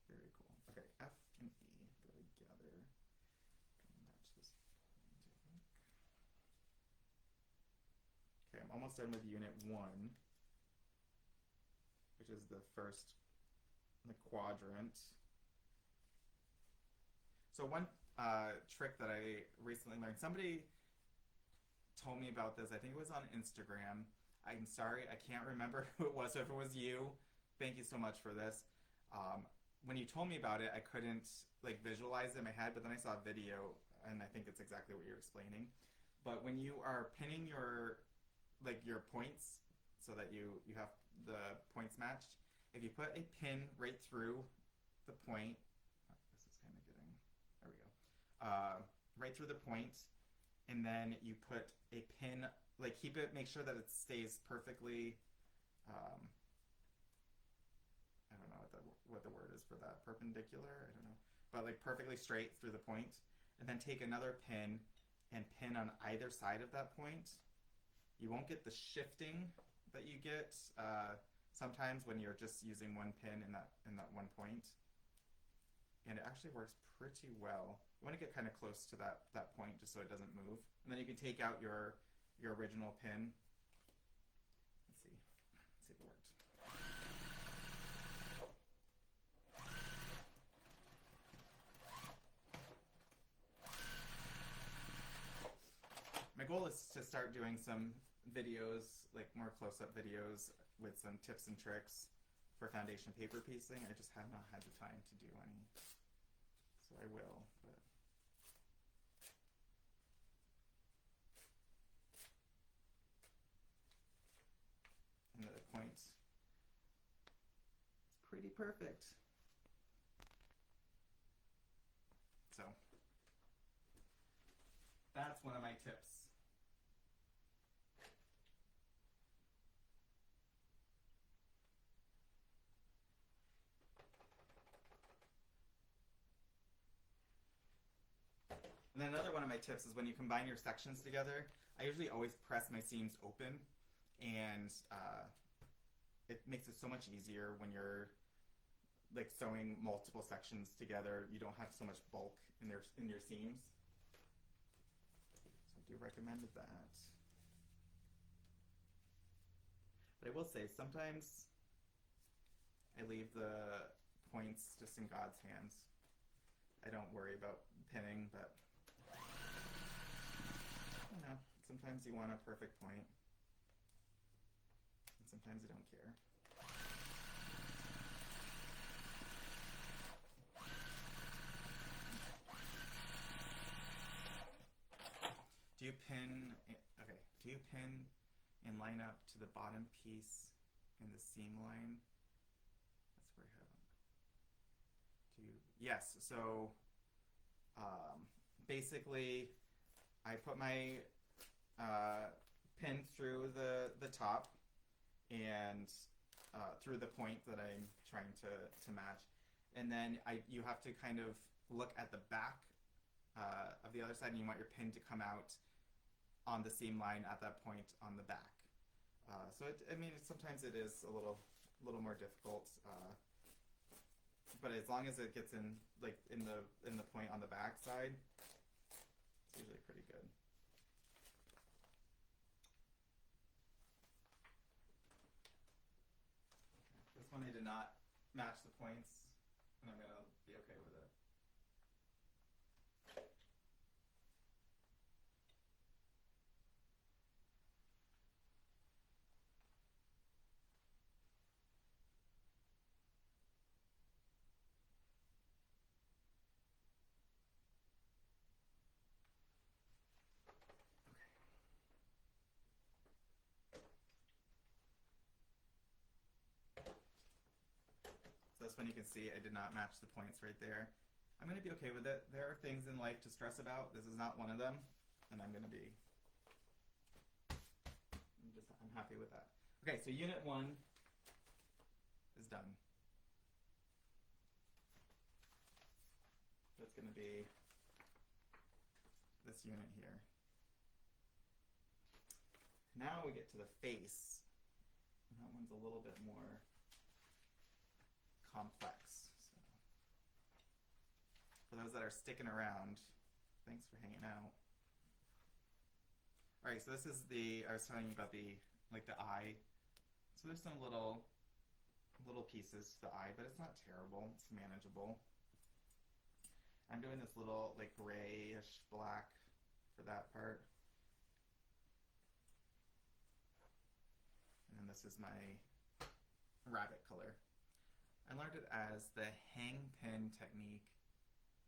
Very cool. Okay, F and E go together. Match this point, I think. Okay, I'm almost done with Unit 1, which is the first in the quadrant. So one trick that I recently learned, somebody told me about this. I think it was on Instagram. I'm sorry, I can't remember who it was. So if it was you, thank you so much for this. When you told me about it, I couldn't visualize it in my head, but then I saw a video, and I think it's exactly what you're explaining. But when you are pinning your points so that you have the points matched, if you put a pin right through the point, this is kind of getting, there we go, right through the point, and then you put a pin, keep it, make sure that it stays perfectly, I don't know what the word is for that, perpendicular, I don't know, but perfectly straight through the point, and then take another pin and pin on either side of that point. You won't get the shifting that you get sometimes when you're just using one pin in that one point, and it actually works pretty well. You want to get kind of close to that point just so it doesn't move, and then you can take out your original pin. Let's see if it worked. My goal is to start doing some videos, more close-up videos with some tips and tricks for foundation paper piecing. I just have not had the time to do any, so I will. But and the point, it's pretty perfect. So that's one of my tips. And then another one of my tips is when you combine your sections together, I usually always press my seams open, and it makes it so much easier when you're sewing multiple sections together. You don't have so much bulk in your seams. So I do recommend that. But I will say, sometimes I leave the points just in God's hands. I don't worry about pinning, but you know, sometimes you want a perfect point, and sometimes you don't care. Do you pin? Okay. Do you pin and line up to the bottom piece in the seam line? That's where I have them. Do you? Yes. So basically, I put my pin through the top and through the point that I'm trying to match, and then you have to kind of look at the back of the other side, and you want your pin to come out on the seam line at that point on the back. So sometimes it is a little more difficult, but as long as it gets in the point on the back side, it's usually pretty good. This one I did not match the points, and I'm gonna be okay with it. This one you can see I did not match the points right there. I'm going to be okay with it. There are things in life to stress about. This is not one of them, and I'm happy with that. Okay, so unit 1 is done. That's going to be this unit here. Now we get to the face. And that one's a little bit more complex. So, for those that are sticking around, thanks for hanging out. All right, so this is I was telling you about the eye. So there's some little pieces to the eye, but it's not terrible. It's manageable. I'm doing this little grayish black for that part. And then this is my rabbit color. I learned it as the hang pin technique.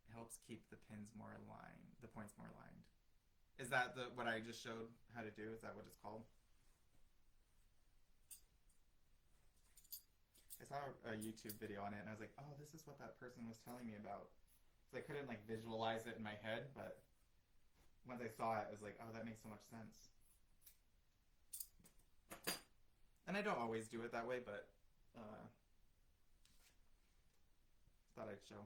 It helps keep the points more aligned. Is that what I just showed how to do? Is that what it's called? I saw a YouTube video on it, and I was like, oh, this is what that person was telling me about. So I couldn't visualize it in my head, but once I saw it, I was like, oh, that makes so much sense. And I don't always do it that way, but thought I'd show.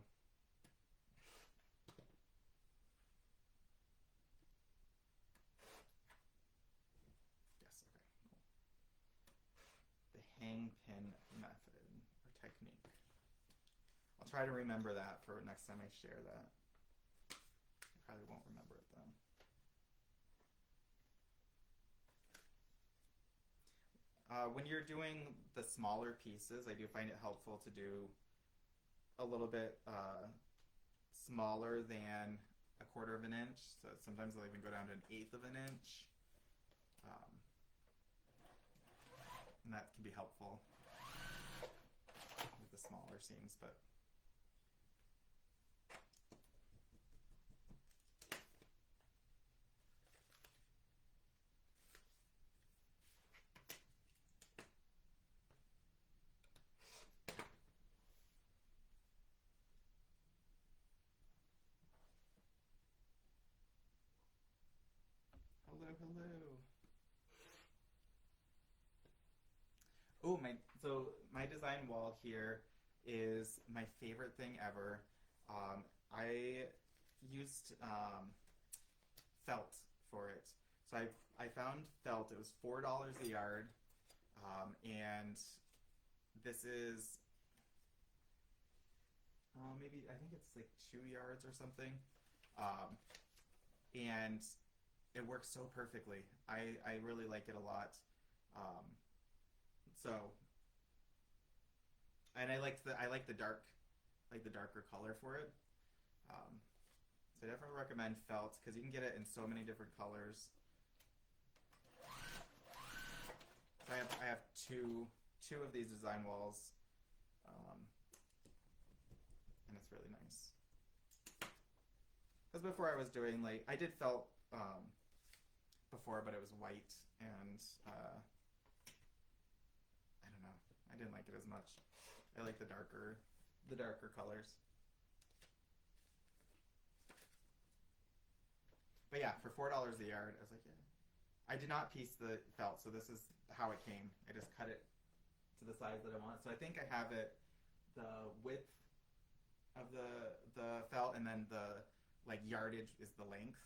Yes, okay, cool. The hang pin method or technique. I'll try to remember that for next time I share that. I probably won't remember it though. When you're doing the smaller pieces, I do find it helpful to do a little bit smaller than 1/4 of an inch. So sometimes I'll even go down to 1/8 of an inch. And that can be helpful with the smaller seams, but hello. Oh, my design wall here is my favorite thing ever. I used felt for it. So I found felt. It was $4 a yard, and this is maybe I think it's 2 yards or something, and it works so perfectly. I really like it a lot. So and I like the darker color for it. So I definitely recommend felt because you can get it in so many different colors. So I have two of these design walls, um, and it's really nice. Because before I was doing like I did felt before, but it was white, and I don't know. I didn't like it as much. I like the darker colors. But yeah, for $4 a yard, I was like, yeah. I did not piece the felt, so this is how it came. I just cut it to the size that I want. So I think I have it the width of the felt, and then the like yardage is the length.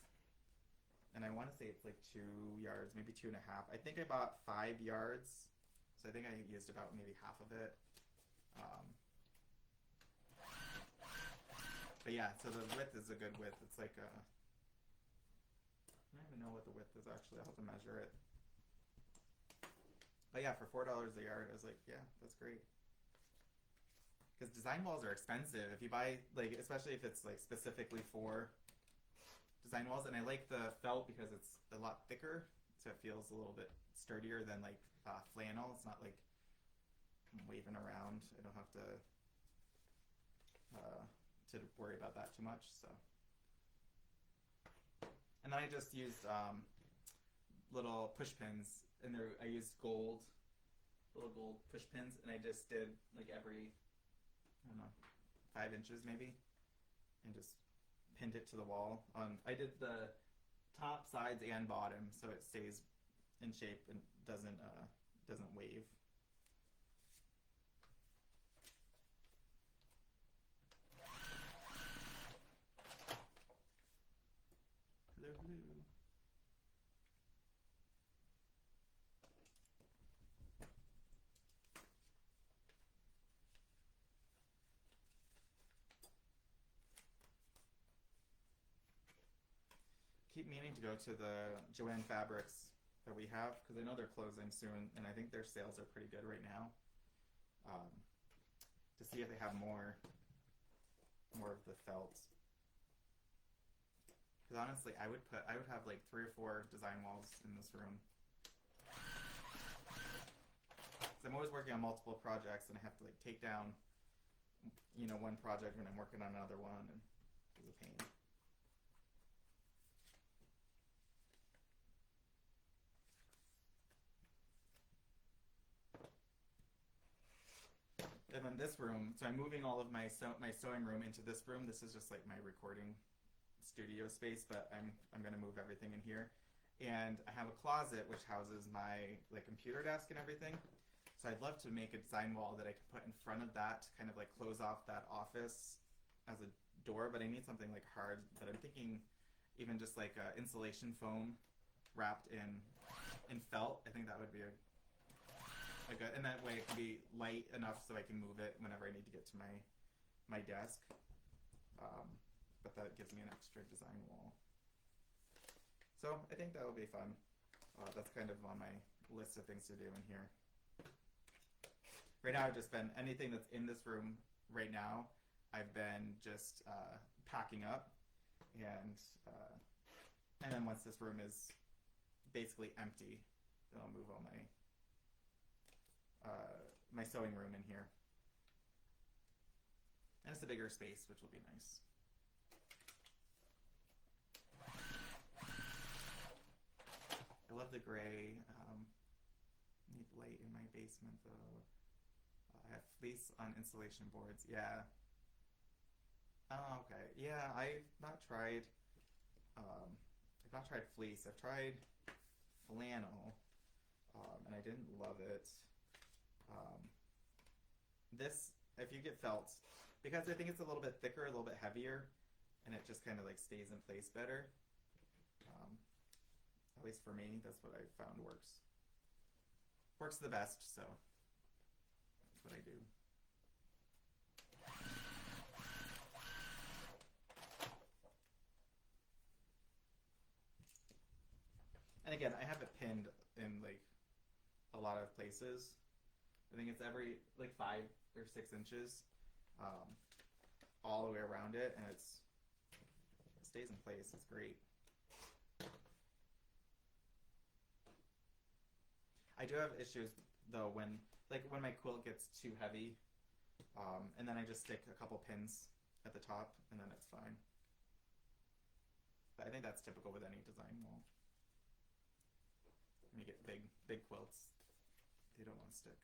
And I want to say it's like 2 yards, maybe 2.5. I think I bought 5 yards, so I think I used about maybe half of it. But yeah, so the width is a good width. It's like a I don't even know what the width is actually. I'll have to measure it. But yeah, for $4 a yard, I was like, yeah, that's great. Because design walls are expensive. If you buy like, especially if it's like specifically for design walls, and I like the felt because it's a lot thicker, so it feels a little bit sturdier than like flannel. It's not like I'm waving around. I don't have to worry about that too much. So. And then I just used little push pins, and I used little gold push pins, and I just did like every, I don't know, 5 inches maybe, and just pinned it to the wall. I did the top, sides, and bottom, so it stays in shape and doesn't wave. Hello. Keep meaning to go to the Joann Fabrics that we have because I know they're closing soon, and I think their sales are pretty good right now. To see if they have more of the felt. Because honestly, I would have like 3 or 4 design walls in this room. I'm always working on multiple projects, and I have to like take down, one project when I'm working on another one, and it's a pain. And then this room, so I'm moving all of my sewing room into this room. This is just like my recording studio space, but I'm gonna move everything in here. And I have a closet which houses my like computer desk and everything. So I'd love to make a design wall that I could put in front of that to kind of like close off that office as a door, but I need something like hard. But I'm thinking even just like insulation foam wrapped in felt. I think that would be a good, and that way it can be light enough so I can move it whenever I need to get to my desk. But that gives me an extra design wall. So I think that will be fun. That's kind of on my list of things to do in here. Right now, I've just been anything that's in this room right now. I've been just packing up, and then once this room is basically empty, then I'll move all my sewing room in here, and it's a bigger space, which will be nice. I love the gray. Need light in my basement though. I have fleece on insulation boards. Yeah. Oh, okay. Yeah, I've not tried. I've not tried fleece. I've tried flannel, and I didn't love it. This, if you get felt, because I think it's a little bit thicker, a little bit heavier, and it just kind of like stays in place better. At least for me, that's what I found works. Works the best, so that's what I do. And again, I have it pinned in like a lot of places. I think it's every like 5 or 6 inches, um, all the way around it, and it stays in place. It's great. I do have issues though when my quilt gets too heavy, and then I just stick a couple pins at the top, and then it's fine. But I think that's typical with any design wall. When you get big quilts, they don't want to stick.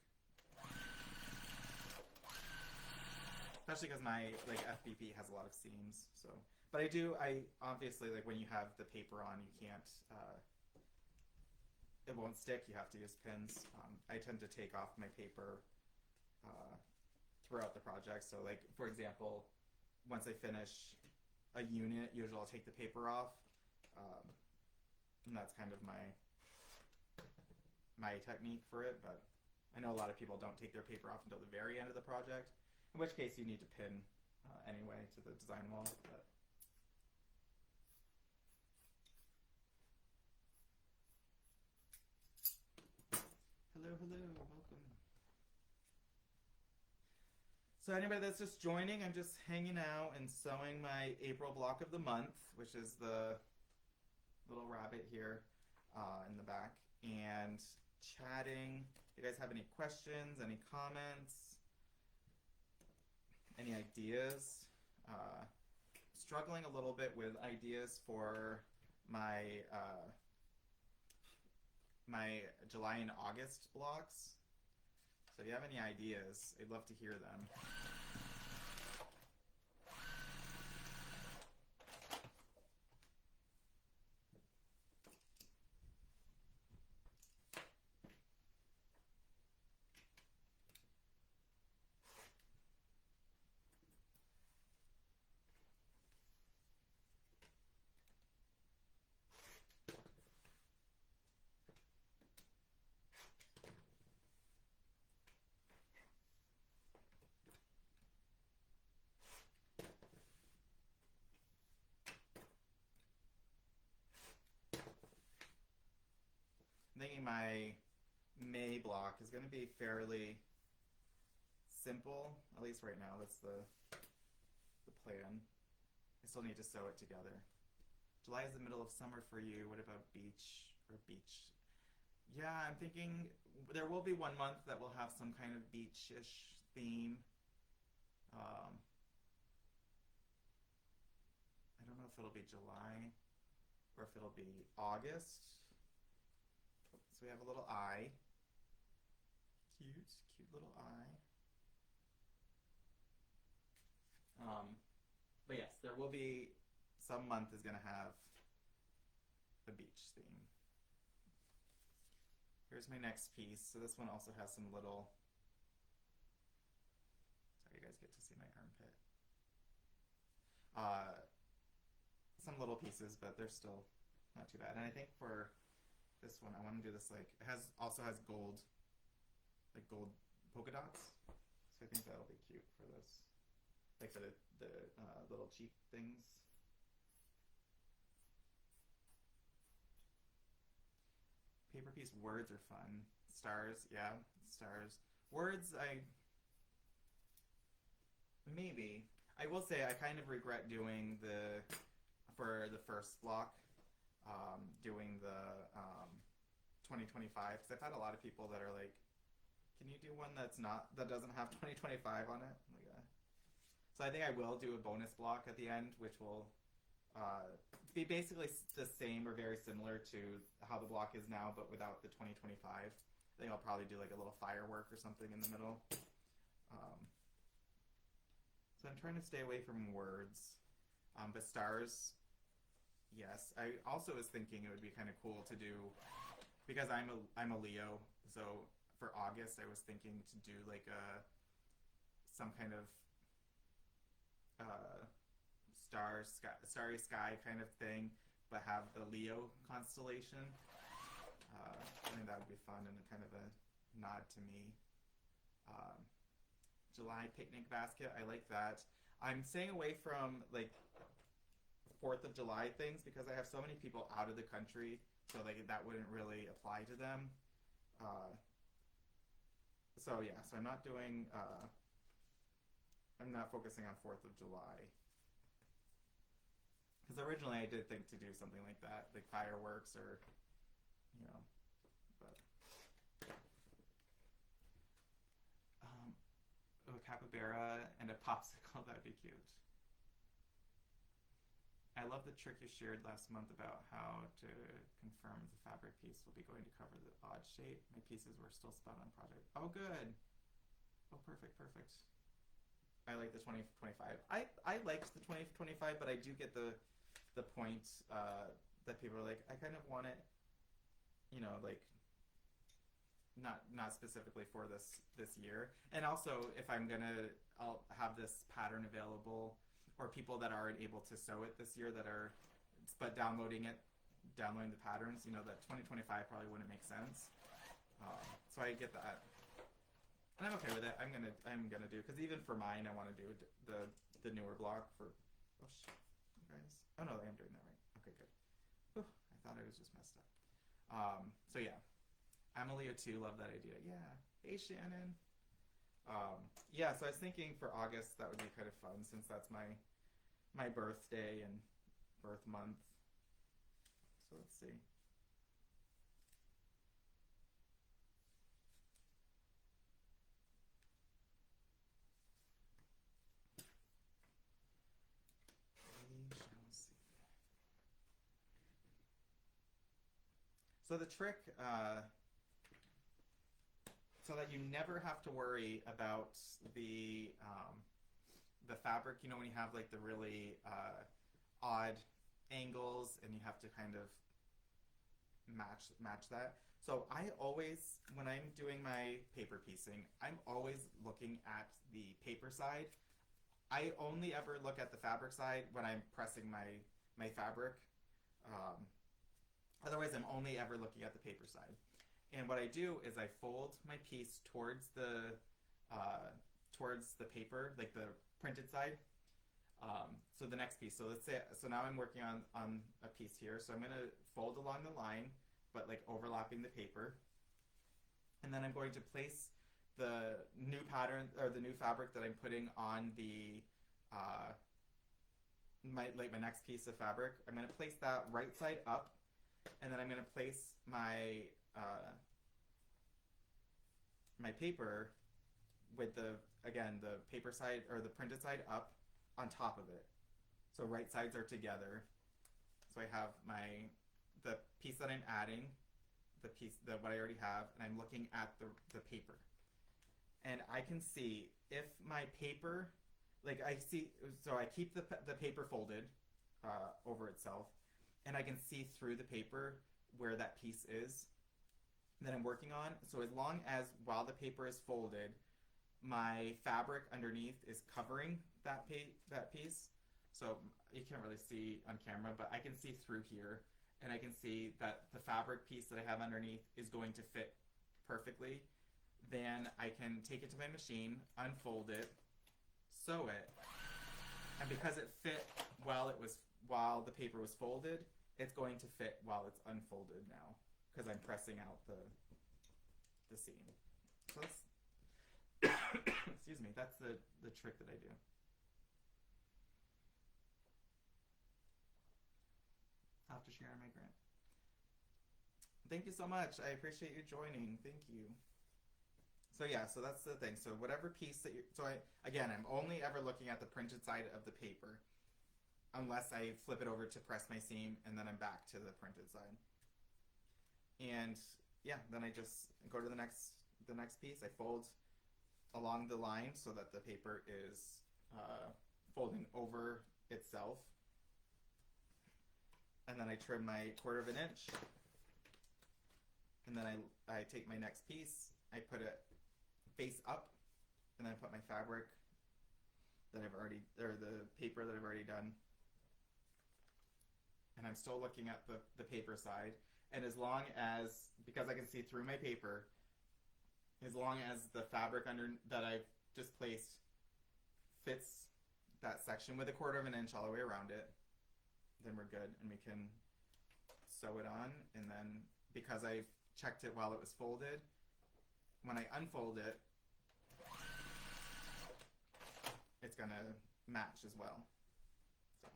Especially because my like FBP has a lot of seams. So, but I obviously, like when you have the paper on, you can't. It won't stick. You have to use pins. I tend to take off my paper throughout the project. So, like for example, once I finish a unit, usually I'll take the paper off, and that's kind of my technique for it. But I know a lot of people don't take their paper off until the very end of the project, in which case you need to pin anyway to the design wall. But hello, welcome. So anybody that's just joining, I'm just hanging out and sewing my April block of the month, which is the little rabbit here in the back, and chatting. If you guys have any questions, any comments, any ideas? Struggling a little bit with ideas for my my July and August blocks. So if you have any ideas, I'd love to hear them. I'm thinking my May block is going to be fairly simple, at least right now. That's the plan. I still need to sew it together. July is the middle of summer for you. What about beach or beach? Yeah, I'm thinking there will be 1 month that will have some kind of beach-ish theme. I don't know if it'll be July or if it'll be August. So we have a little eye. Cute little eye. But yes, there will be, some month is going to have a beach theme. Here's my next piece. So this one also has some little, sorry you guys get to see my armpit. Some little pieces, but they're still not too bad. And I think for this one, I want to do this like, it also has gold, like gold polka dots. So I think that'll be cute for this. Like for the little cheap things. Paper piece words are fun. Stars, yeah, stars. Words, maybe. I will say I kind of regret doing for the first block, doing the 2025, because I've had a lot of people that are like, can you do one that doesn't have 2025 on it? Like, so I think I will do a bonus block at the end, which will be basically the same or very similar to how the block is now, but without the 2025. I think I'll probably do like a little firework or something in the middle. So I'm trying to stay away from words, but stars, yes. I also was thinking it would be kind of cool to do, because I'm a Leo, so for August I was thinking to do like some kind of starry sky kind of thing, but have the Leo constellation. I think that would be fun and kind of a nod to me. July picnic basket, I like that. I'm staying away from like 4th of July things because I have so many people out of the country, so like that wouldn't really apply to them. so yeah, so I'm not doing, I'm not focusing on 4th of July. Because originally I did think to do something like that, like fireworks or, you know, but. A capybara and a popsicle, that'd be cute. I love the trick you shared last month about how to confirm the fabric piece will be going to cover the odd shape. My pieces were still spun on project. Oh, good. Oh, perfect, perfect. I like the 2025. I liked the 2025, but I do get the point that people are like, I kind of want it, like not specifically for this year. And also, if I'll have this pattern available, or people that aren't able to sew it this year that are, but downloading the patterns. That 2025 probably wouldn't make sense. So I get that, and I'm okay with it. I'm gonna do, because even for mine, I want to do the newer block for. Oh shit, you guys. Oh no, I am doing that right. Okay, good. Whew, I thought I was just messed up. So yeah. Amelia too, love that idea. Yeah. Hey Shannon. Yeah, so I was thinking for August that would be kind of fun, since that's my birthday and birth month. So let's see. We shall see. So the trick, so that you never have to worry about the fabric. When you have like the really odd angles, and you have to kind of match that. So I always, when I'm doing my paper piecing, I'm always looking at the paper side. I only ever look at the fabric side when I'm pressing my fabric. Um, Otherwise, I'm only ever looking at the paper side. And what I do is I fold my piece towards the paper, like the printed side. So the next piece. So let's say, so now I'm working on a piece here. So I'm gonna fold along the line, but like overlapping the paper. And then I'm going to place the new pattern, or the new fabric that I'm putting on the my next piece of fabric. I'm gonna place that right side up, and then I'm gonna place my my paper with the paper side, or the printed side, up on top of it. So right sides are together. So I have the piece that I'm adding, the piece that what I already have, and I'm looking at the paper. And I can see if my paper, so I keep the paper folded over itself, and I can see through the paper where that piece is that I'm working on. So as long as, while the paper is folded, my fabric underneath is covering that piece. So you can't really see on camera, but I can see through here, and I can see that the fabric piece that I have underneath is going to fit perfectly. Then I can take it to my machine, unfold it, sew it, and because it fit while the paper was folded, it's going to fit while it's unfolded now, because I'm pressing out the seam. So that's excuse me, that's the trick that I do. I'll have to share my grant. Thank you so much. I appreciate you joining. Thank you. So yeah, so that's the thing. So whatever piece that I'm only ever looking at the printed side of the paper, unless I flip it over to press my seam, and then I'm back to the printed side. And yeah, then I just go to the next piece. I fold along the line so that the paper is folding over itself, and then I trim my 1/4 inch, and then I take my next piece, I put it face up, and then I put my fabric that I've already, or the paper that I've already done, and I'm still looking at the paper side. And as long as, because I can see through my paper, as long as the fabric that I've just placed fits that section with a 1/4 inch all the way around it, then we're good, and we can sew it on. And then, because I checked it while it was folded, when I unfold it, it's gonna match as well. So,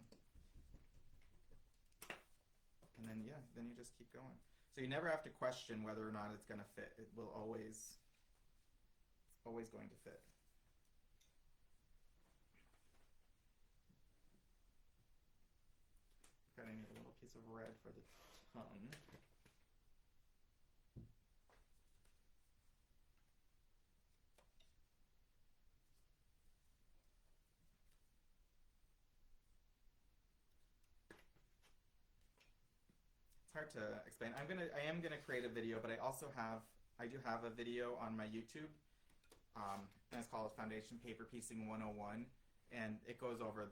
and then yeah, then you just keep going. So you never have to question whether or not it's gonna fit. It will always, it's always going to fit. Got I need a little piece of red for the tongue. It's hard to explain. I am gonna create a video, but I do have a video on my YouTube, and it's called Foundation Paper Piecing 101, and it goes over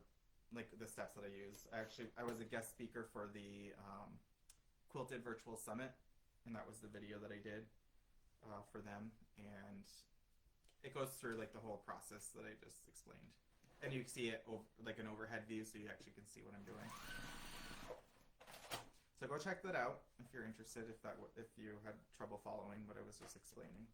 like the steps that I use. I was a guest speaker for the Quilted Virtual Summit, and that was the video that I did for them, and it goes through like the whole process that I just explained, and you see it like an overhead view, so you actually can see what I'm doing. So go check that out if you're interested. If you had trouble following what I was just explaining.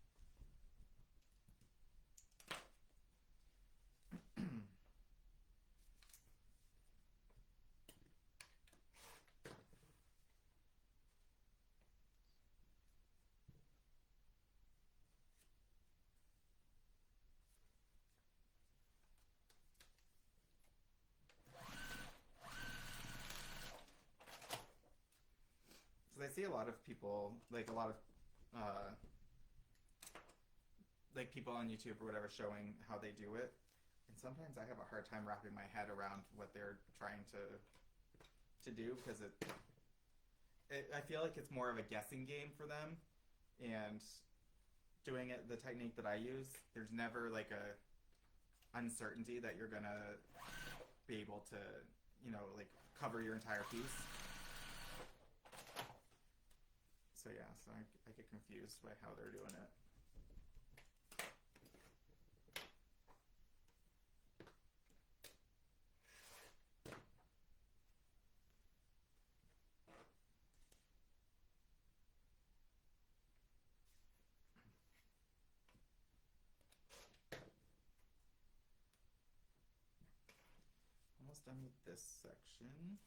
I see a lot of people, like a lot of like people on YouTube or whatever, showing how they do it, and sometimes I have a hard time wrapping my head around what they're trying to do, because I feel like it's more of a guessing game for them, and doing it the technique that I use, there's never like a uncertainty that you're gonna be able to, like cover your entire piece. So yeah, so I get confused by how they're doing it. Almost done with this section.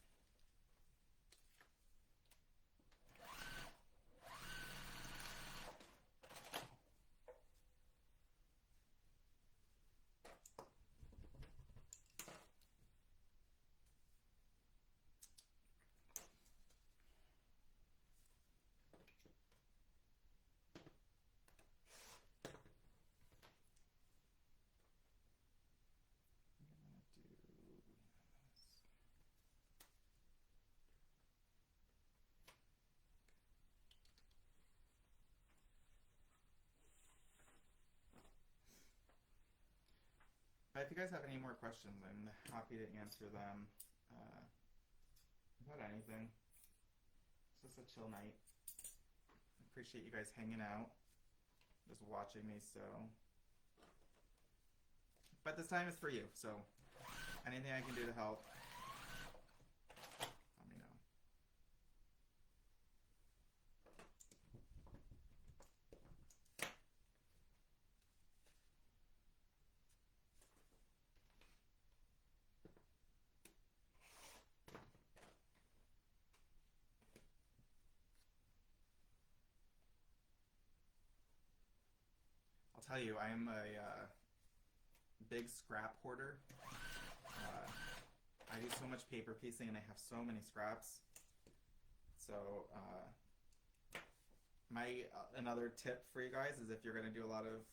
But if you guys have any more questions, I'm happy to answer them about anything. It's just a chill night. I appreciate you guys hanging out, just watching me sew. But this time is for you, so anything I can do to help, let me know. I'll tell you, I am a big scrap hoarder. I do so much paper piecing and I have so many scraps. So another tip for you guys is, if you're going to do a lot of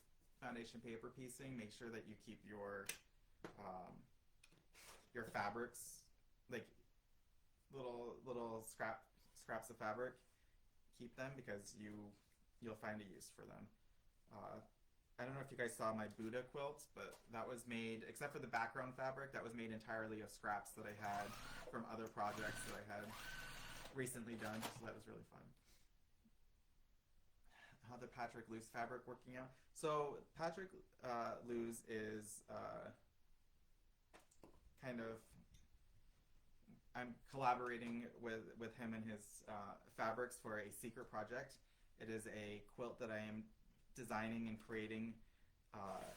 foundation paper piecing, make sure that you keep your fabrics, like little scraps of fabric. Keep them, because you'll find a use for them. I don't know if you guys saw my Buddha quilt, but that was made, except for the background fabric, that was made entirely of scraps that I had from other projects that I had recently done, so that was really fun. How the Patrick Luce fabric working out? So Patrick Luce is kind of, I'm collaborating with him and his fabrics for a secret project. It is a quilt that I am designing and creating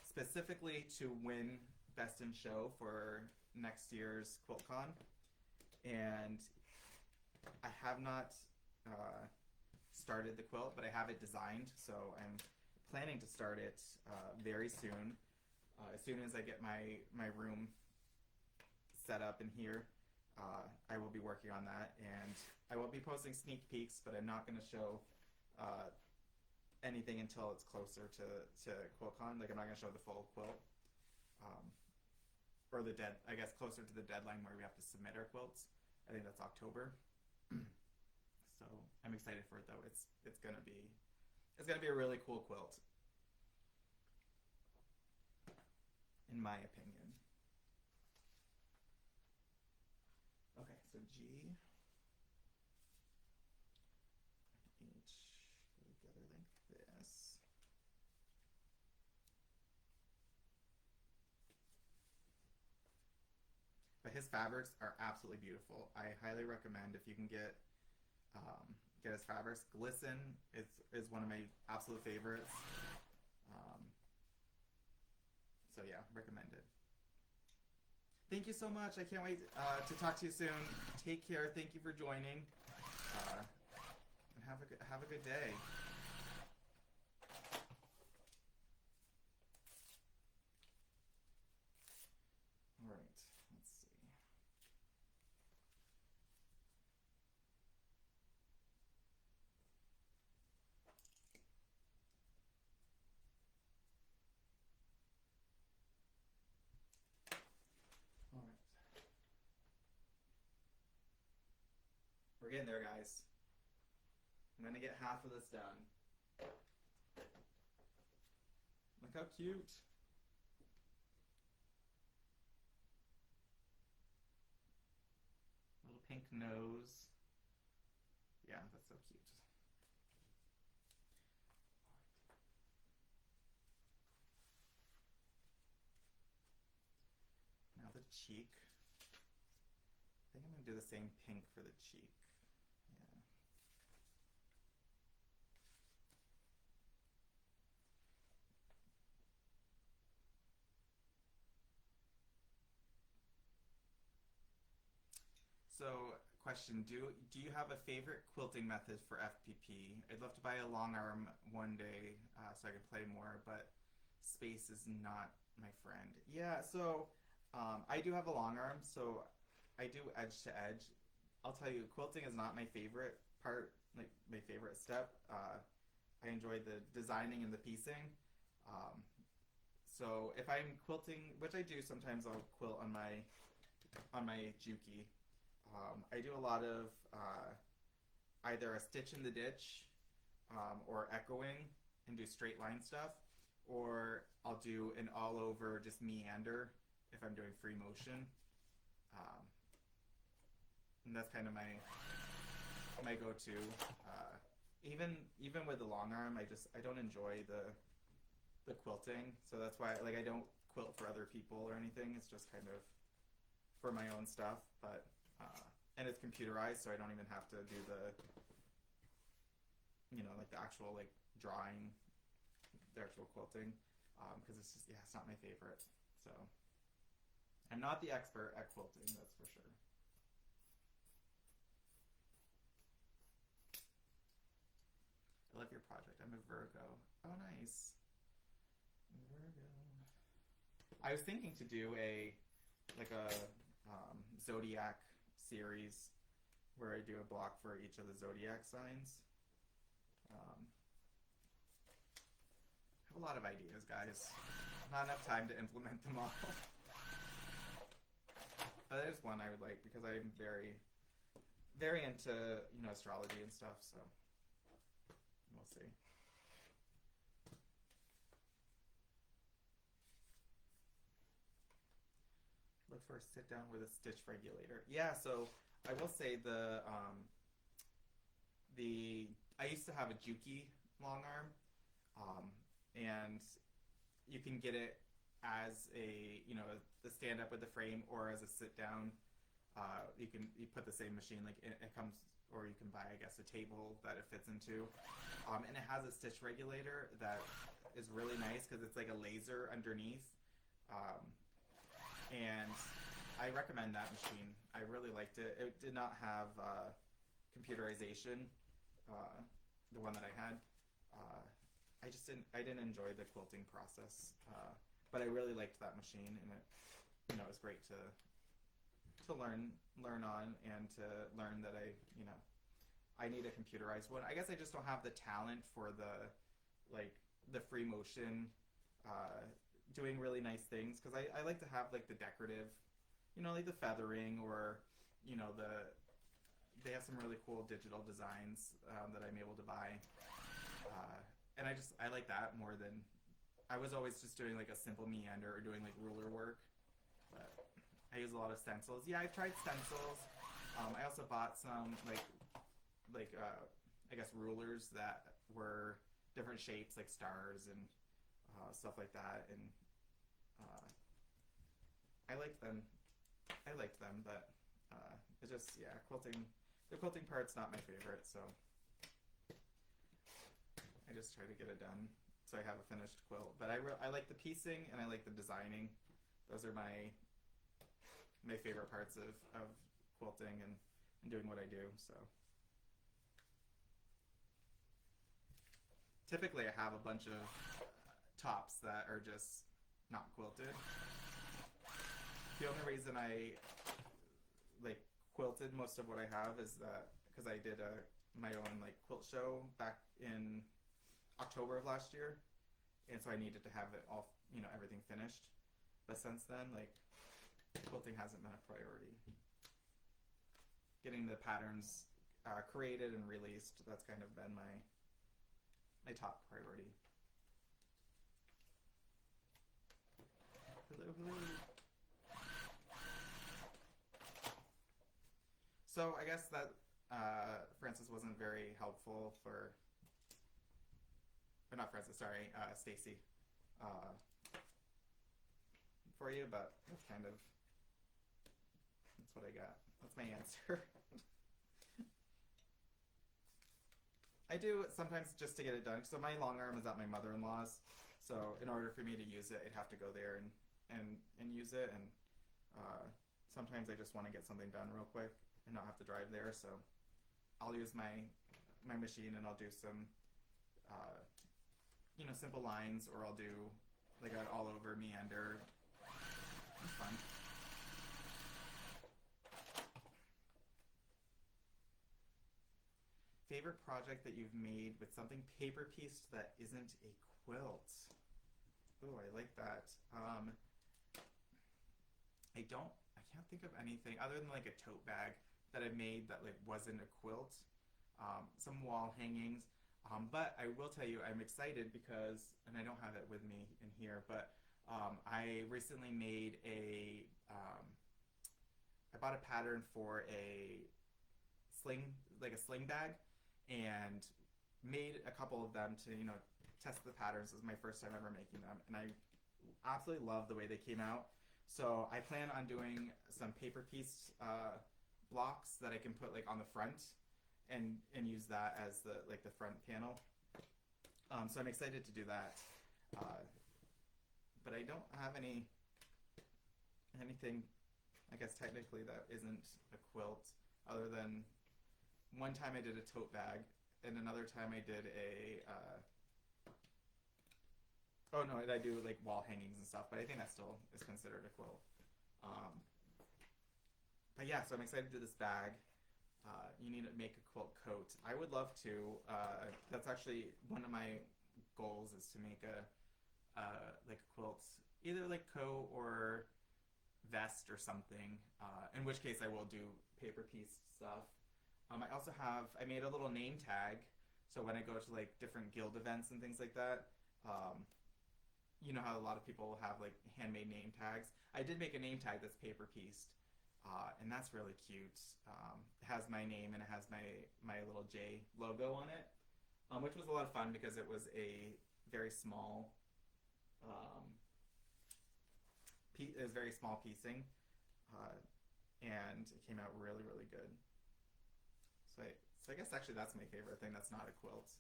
specifically to win best in show for next year's QuiltCon, and I have not started the quilt, but I have it designed, so I'm planning to start it very soon. As soon as I get my room set up in here, I will be working on that, and I will be posting sneak peeks, but I'm not going to show anything until it's closer to QuiltCon. Like, I'm not going to show the full quilt, or I guess closer to the deadline where we have to submit our quilts. I think that's October. So I'm excited for it though. It's gonna be a really cool quilt, in my opinion. Okay, so G, H, go together like this. But his fabrics are absolutely beautiful. I highly recommend, if you can get his fabrics. Glisten is one of my absolute favorites. So yeah, recommended. Thank you so much. I can't wait to talk to you soon. Take care. Thank you for joining. And have a good day. All right. Let's see. All right. We're getting there, guys. I'm gonna get half of this done. Look how cute. Little pink nose. Yeah, that's so cute. Now the cheek. I think I'm gonna do the same pink for the cheek. Yeah. So, question: Do you have a favorite quilting method for FPP? I'd love to buy a long arm one day so I can play more, but space is not my friend. Yeah, so I do have a long arm, so I do edge to edge. I'll tell you, quilting is not my favorite part, like my favorite step. I enjoy the designing and the piecing. So if I'm quilting, which I do sometimes, I'll quilt on my Juki. I do a lot of either a stitch in the ditch or echoing and do straight line stuff, or I'll do an all over just meander if I'm doing free motion. And that's kind of my go-to. Even with the long arm, I don't enjoy the quilting, so that's why I don't quilt for other people or anything. It's just kind of for my own stuff, but and it's computerized, so I don't even have to do the like the actual drawing, the actual quilting, because it's just it's not my favorite. So I'm not the expert at quilting, that's for sure. I love your project. I'm a Virgo. Oh, nice. Virgo. I was thinking to do a zodiac series where I do a block for each of the zodiac signs. I have a lot of ideas, guys. Not enough time to implement them all. But there's one I would like because I'm very, very into astrology and stuff. So we'll see. Look for a sit down with a stitch regulator. Yeah, so I will say I used to have a Juki long arm, and you can get it as the stand up with the frame or as a sit down. You put the same machine, it comes, or you can buy, I guess, a table that it fits into, and it has a stitch regulator that is really nice because it's like a laser underneath. and I recommend that machine. I really liked it. It did not have computerization, uh, the one that I had. Uh, I didn't enjoy the quilting process, but I really liked that machine, and it was great to learn on, and to learn that I need a computerized one. I guess I just don't have the talent for like the free motion, uh, doing really nice things, because I like to have like the decorative, like the feathering, or they have some really cool digital designs, that I'm able to buy, and I like that more than I was always just doing like a simple meander or doing like ruler work, but I use a lot of stencils. Yeah, I've tried stencils. I also bought some I guess rulers that were different shapes, like stars and stuff like that, and uh, I liked them. But it just, yeah, quilting. The quilting part's not my favorite, so I just try to get it done so I have a finished quilt. But I like the piecing, and I like the designing. Those are my favorite parts of quilting, and doing what I do. So typically I have a bunch of tops that are just not quilted. The only reason I like quilted most of what I have is that because I did my own like quilt show back in October of last year, and so I needed to have it all, everything finished. But since then, like, quilting hasn't been a priority. Getting the patterns created and released, that's kind of been my top priority. Hello, hello. So I guess that Francis wasn't very helpful or not Francis, sorry, Stacy, for you, but that's what I got. That's my answer. I do sometimes just to get it done. So my long arm is at my mother-in-law's, so in order for me to use it, I'd have to go there and use it, and sometimes I just want to get something done real quick and not have to drive there, so I'll use my machine, and I'll do some simple lines, or I'll do like an all over meander. It's fun. Favorite project that you've made with something paper pieced that isn't a quilt? Oh, I like that. I can't think of anything other than like a tote bag that I made that like wasn't a quilt. Some wall hangings. But I will tell you, I'm excited because, and I don't have it with me in here, but I recently made I bought a pattern for a like a sling bag, and made a couple of them to, test the patterns. This is my first time ever making them, and I absolutely love the way they came out. So I plan on doing some paper piece blocks that I can put like on the front, and use that as the front panel. So I'm excited to do that. But I don't have anything, I guess technically, that isn't a quilt, other than one time I did a tote bag, and another time I did oh no, I do like wall hangings and stuff, but I think that still is considered a quilt. But yeah, so I'm excited to do this bag. You need to make a quilt coat. I would love to. That's actually one of my goals, is to make a like a quilt, either like coat or vest or something. In which case, I will do paper piece stuff. I made a little name tag, so when I go to like different guild events and things like that, you know how a lot of people have like handmade name tags. I did make a name tag that's paper pieced. And that's really cute. It has my name, and it has my little J logo on it, which was a lot of fun because it was a very small, it was very small piecing, and it came out really, really good. So I guess actually that's my favorite thing that's not a quilt,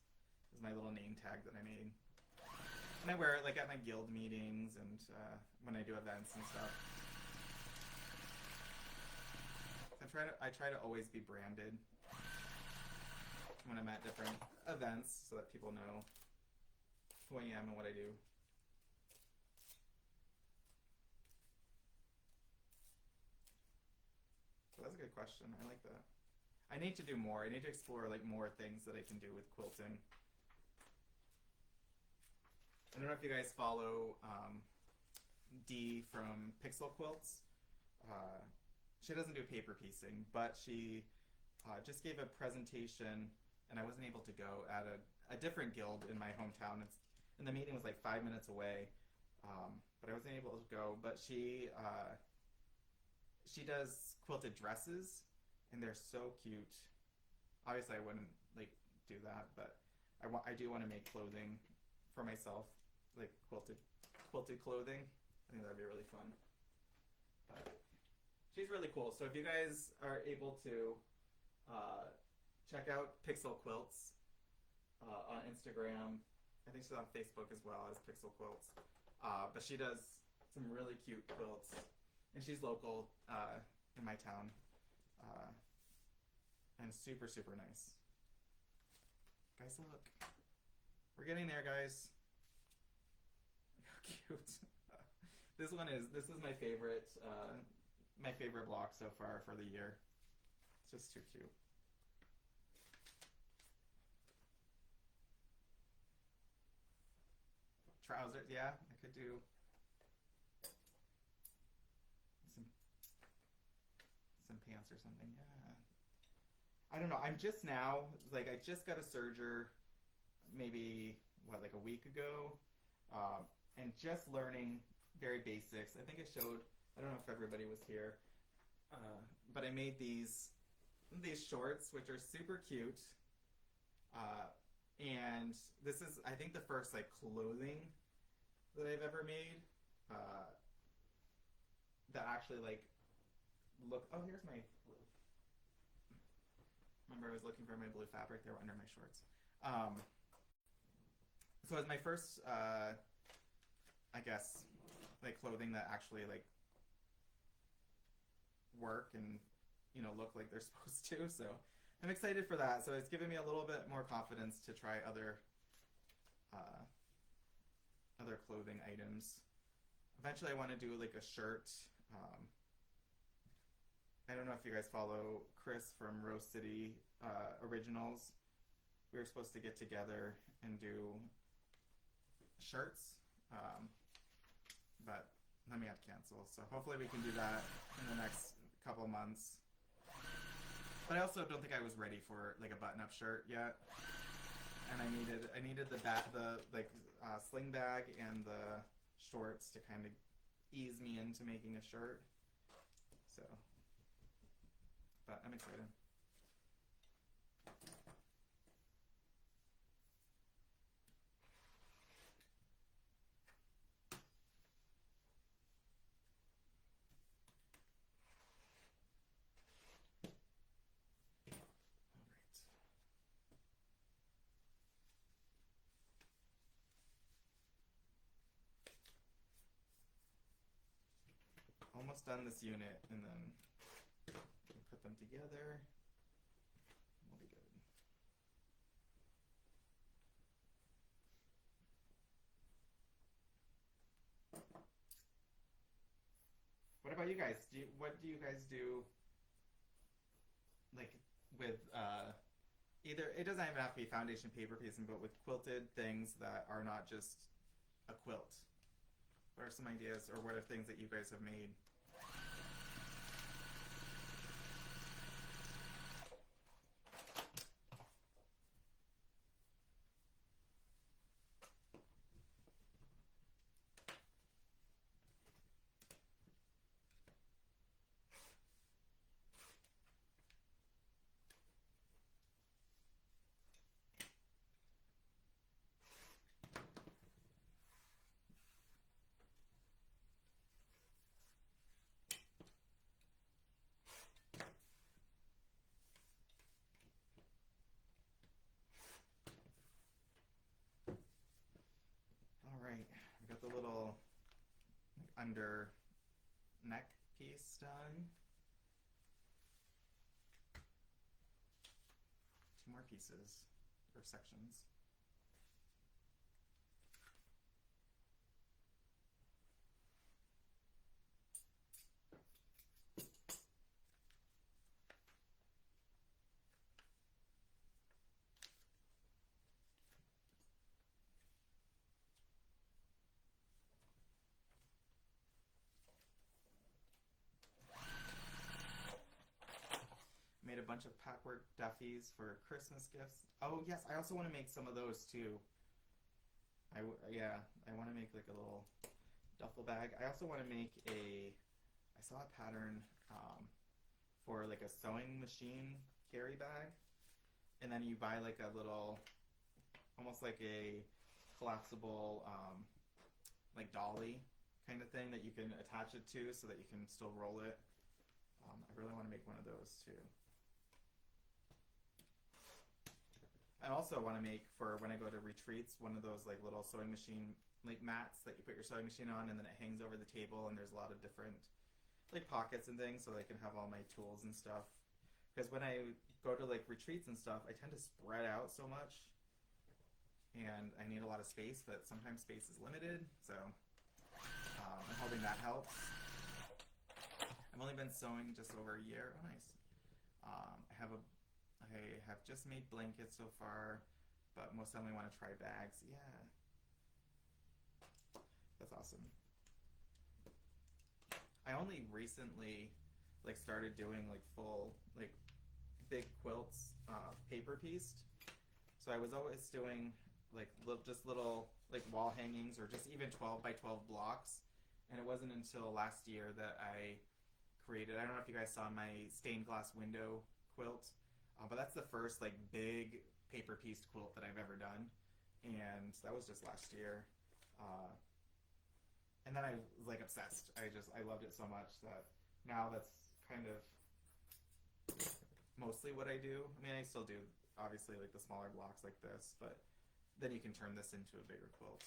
is my little name tag that I made. And I wear it like at my guild meetings, and when I do events and stuff. I try to always be branded when I'm at different events so that people know who I am and what I do. So that's a good question. I like that. I need to do more. I need to explore like more things that I can do with quilting. I don't know if you guys follow Dee from Pixel Quilts. Uh, she doesn't do paper piecing, but she just gave a presentation, and I wasn't able to go at a different guild in my hometown. And the meeting was like 5 minutes away, but I wasn't able to go. But she does quilted dresses, and they're so cute. Obviously, I wouldn't like do that, but I do want to make clothing for myself, like quilted clothing. I think that'd be really fun. But she's really cool. So if you guys are able to check out Pixel Quilts on Instagram, I think she's on Facebook as well as Pixel Quilts. But she does some really cute quilts, and she's local in my town, and super super nice. Guys, look, we're getting there, guys. How cute! This is my favorite block so far for the year. It's just too cute. Trousers, yeah, I could do some some pants or something. Yeah, I don't know. I'm just now like I just got a serger, maybe what like a week ago, and just learning very basics. I think I showed. I don't know if everybody was here, but I made these shorts, which are super cute. And this is, I think, the first like clothing that I've ever made that actually like look. Oh, here's my. Remember, I was looking for my blue fabric. They were under my shorts. So it's my first, I guess, like clothing that actually like work and look like they're supposed to. So I'm excited for that. So it's given me a little bit more confidence to try other clothing items. Eventually, I want to do like a shirt. I don't know if you guys follow Chris from Rose City Originals. We were supposed to get together and do shirts, but then we had to cancel. So hopefully we can do that in the next couple months. But I also don't think I was ready for like a button-up shirt yet, and I needed the sling bag and the shorts to kind of ease me into making a shirt. So, but I'm excited. Almost done this unit, and then put them together. We'll be good. What about you guys? What do you guys do? Like with either it doesn't even have to be foundation paper piecing, but with quilted things that are not just a quilt. What are some ideas, or what are things that you guys have made? All right, we got the little under neck piece done. pieces or sections. Made a bunch of patchwork duffies for Christmas gifts. Oh yes, I also want to make some of those too. Yeah, I want to make like a little duffel bag. I also want to make a. I saw a pattern for like a sewing machine carry bag, and then you buy like a little, almost like a collapsible like dolly kind of thing that you can attach it to so that you can still roll it. I really want to make one of those too. I also want to make, for when I go to retreats, one of those like little sewing machine like mats that you put your sewing machine on, and then it hangs over the table, and there's a lot of different like pockets and things, so I can have all my tools and stuff. Because when I go to like retreats and stuff, I tend to spread out so much, and I need a lot of space, but sometimes space is limited. So I'm hoping that helps. I've only been sewing just over a year. Oh, nice. I have just made blankets so far, but most of them I want to try bags. Yeah, that's awesome. I only recently like started doing like full like big quilts, paper pieced. So I was always doing like just little like wall hangings or just even 12 by 12 blocks. And it wasn't until last year that I created. I don't know if you guys saw my stained glass window quilt. But that's the first like big paper pieced quilt that I've ever done, and that was just last year. And then I was like obsessed. I loved it so much that now that's kind of mostly what I do. I mean, I still do obviously like the smaller blocks like this, but then you can turn this into a bigger quilt.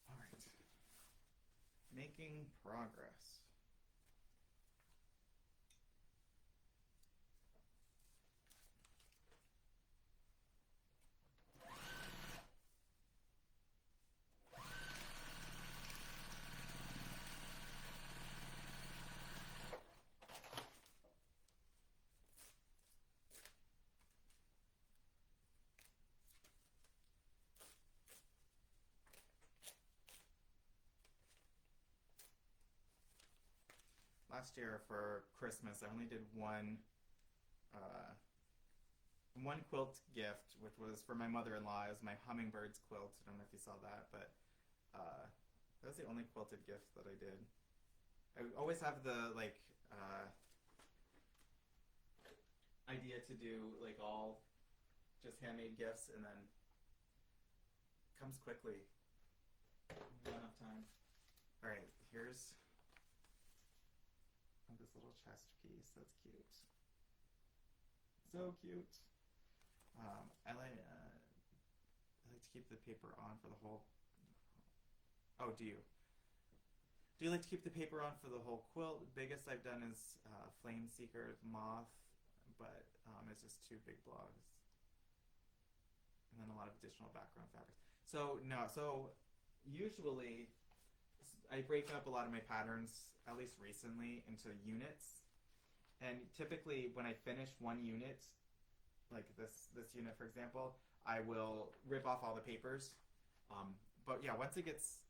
All right, making progress. Last year for Christmas, I only did uh, one quilt gift, which was for my mother-in-law. It was my hummingbirds quilt. I don't know if you saw that, but that was the only quilted gift that I did. I always have the like idea to do like all just handmade gifts, and then it comes quickly. Not enough time. All right, here's little chest piece. That's cute. So cute. I like to keep the paper on for the whole. Oh, do you? Do you like to keep the paper on for the whole quilt? The biggest I've done is Flame Seeker Moth, but it's just 2 big blogs, and then a lot of additional background fabrics. So no, so usually I break up a lot of my patterns, at least recently, into units, and typically when I finish one unit, like this unit for example, I will rip off all the papers. But yeah, once it gets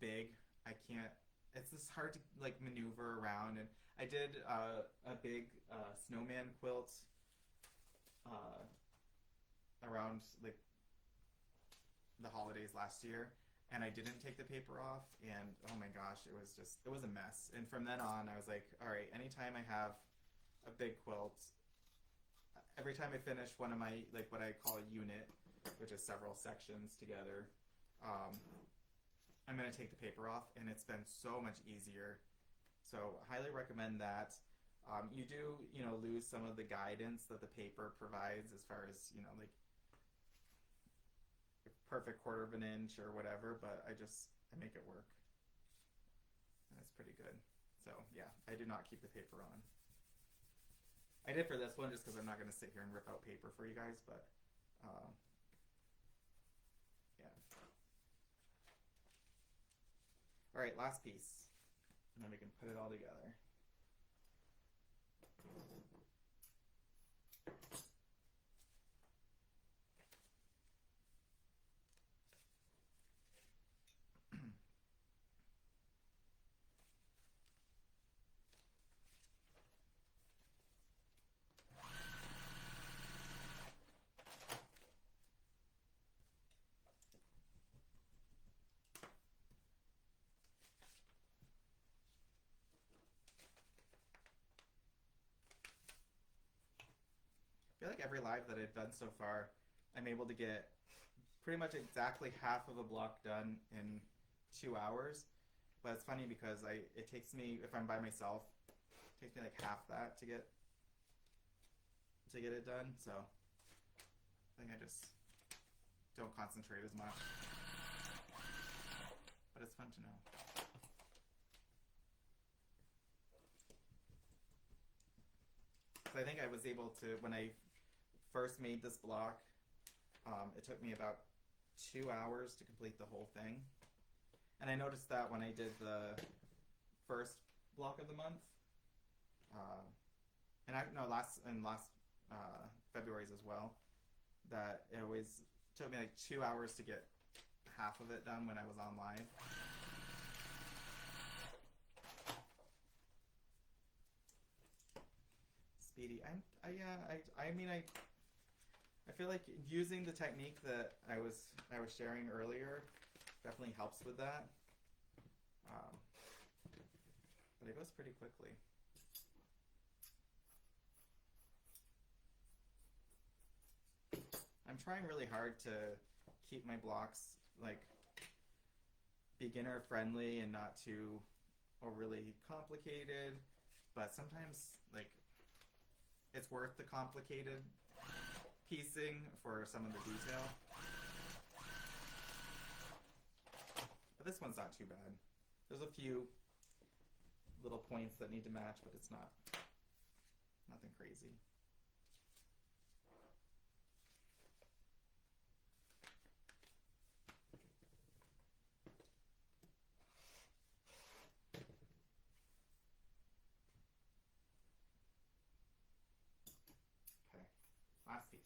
big, I can't. It's just hard to like maneuver around. And I did a big snowman quilt around like the holidays last year, and I didn't take the paper off, and oh my gosh, it was a mess. And from then on, I was like, all right, anytime I have a big quilt, every time I finish one of my like what I call a unit, which is several sections together. I'm going to take the paper off, and it's been so much easier. So highly recommend that. You do, lose some of the guidance that the paper provides as far as, like perfect 1/4 of an inch or whatever, but I make it work. And it's pretty good. So yeah, I do not keep the paper on. I did for this one just because I'm not going to sit here and rip out paper for you guys, but yeah. All right, last piece, and then we can put it all together. I feel like every live that I've done so far, I'm able to get pretty much exactly half of a block done in 2 hours. But it's funny because it takes me, if I'm by myself, it takes me like half that to get it done. So I think I just don't concentrate as much. But it's fun to know. So I think I was able to, when I first made this block, it took me about 2 hours to complete the whole thing. And I noticed that when I did the first block of the month, last February's as well, that it always took me like 2 hours to get half of it done when I was on live. Speedy. I feel like using the technique that I was sharing earlier definitely helps with that. But it goes pretty quickly. I'm trying really hard to keep my blocks like beginner friendly and not too overly complicated, but sometimes like it's worth the complicated piecing for some of the detail. But this one's not too bad. There's a few little points that need to match, but it's nothing crazy. Okay, last piece.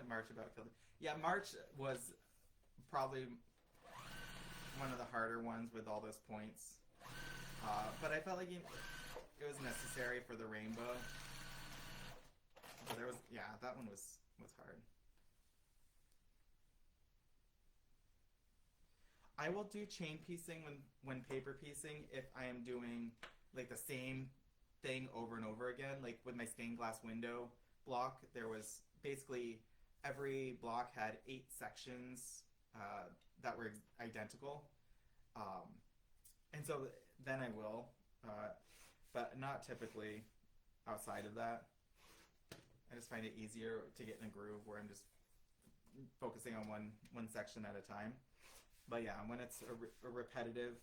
March about killed it. Yeah, March was probably one of the harder ones with all those points. But I felt like it was necessary for the rainbow. But that one was hard. I will do chain piecing when paper piecing if I am doing like the same thing over and over again. Like with my stained glass window block, there was basically every block had 8 sections that were identical. Um, and so then I will, but not typically outside of that. I just find it easier to get in a groove where I'm just focusing on one section at a time. But yeah, when it's a repetitive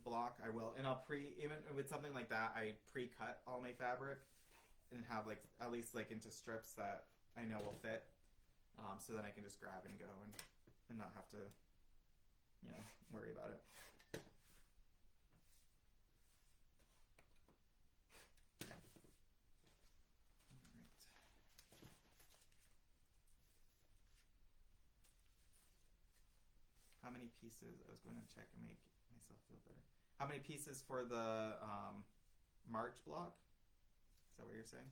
block, I will, and I'll even with something like that, I pre-cut all my fabric and have like at least like into strips that I know will fit, so then I can just grab and go and not have to, worry about it. How many pieces? I was going to check and make myself feel better. How many pieces for the March block? Is that what you're saying?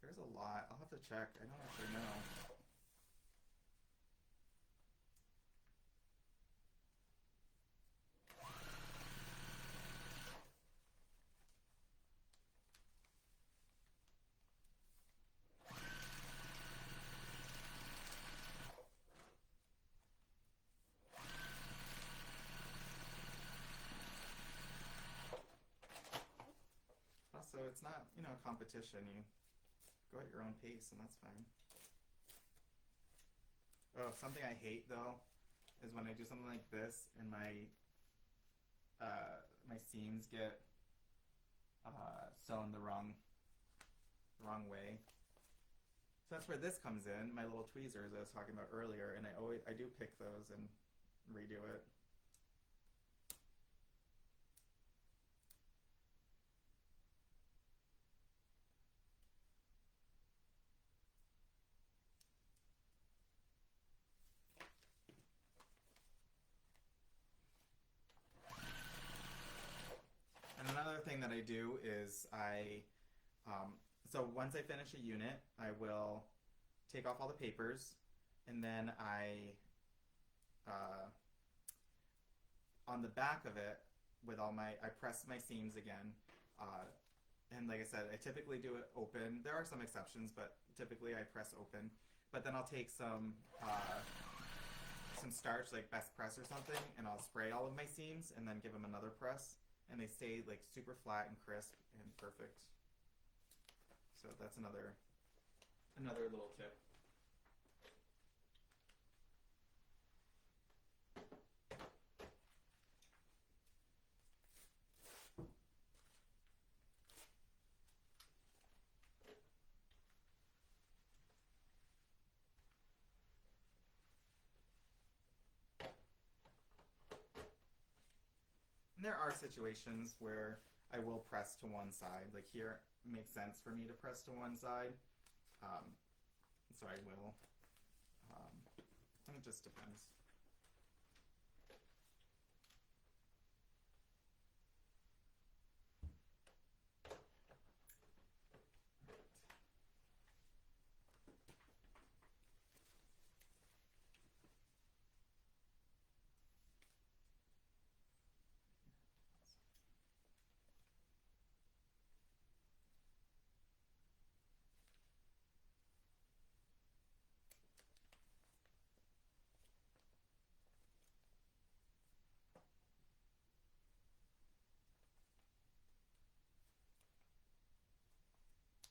There's a lot. I'll have to check. I don't actually know. Also, it's not, a competition. You go at your own pace, and that's fine. Oh, something I hate though is when I do something like this and my seams get sewn the wrong way. So that's where this comes in. My little tweezers I was talking about earlier, and I do pick those and redo it. And another thing that I do is so once I finish a unit, I will take off all the papers, and then on the back of it, I press my seams again, and like I said, I typically do it open. There are some exceptions, but typically I press open. But then I'll take some starch, like Best Press or something, and I'll spray all of my seams, and then give them another press, and they stay like super flat and crisp and perfect. So that's another little tip. And there are situations where I will press to one side. Like here, it makes sense for me to press to one side. So I will. And it just depends.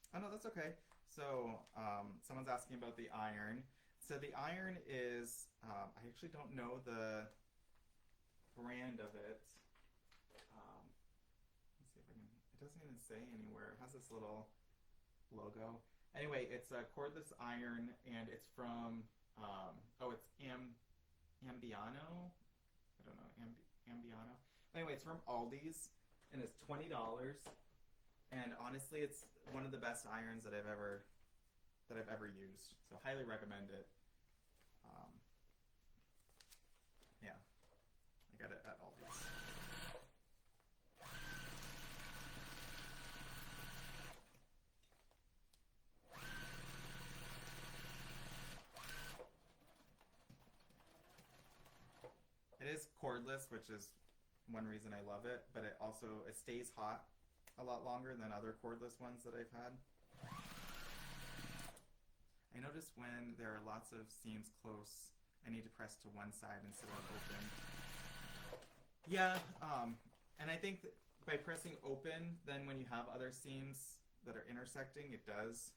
Oh no, that's okay. So someone's asking about the iron. So the iron is, I actually don't know the brand of it. Let's see if I can, it doesn't even say anywhere. It has this little logo. Anyway, it's a cordless iron, and it's from, it's Ambiano? I don't know, Ambiano. Anyway, it's from Aldi's, and it's $20. And honestly, it's one of the best irons that I've ever used. So highly recommend it. Yeah, I got it at Aldi's. It is cordless, which is one reason I love it, but it stays hot a lot longer than other cordless ones that I've had. I notice when there are lots of seams close, I need to press to one side instead of open. Yeah, and I think that by pressing open, then when you have other seams that are intersecting, it does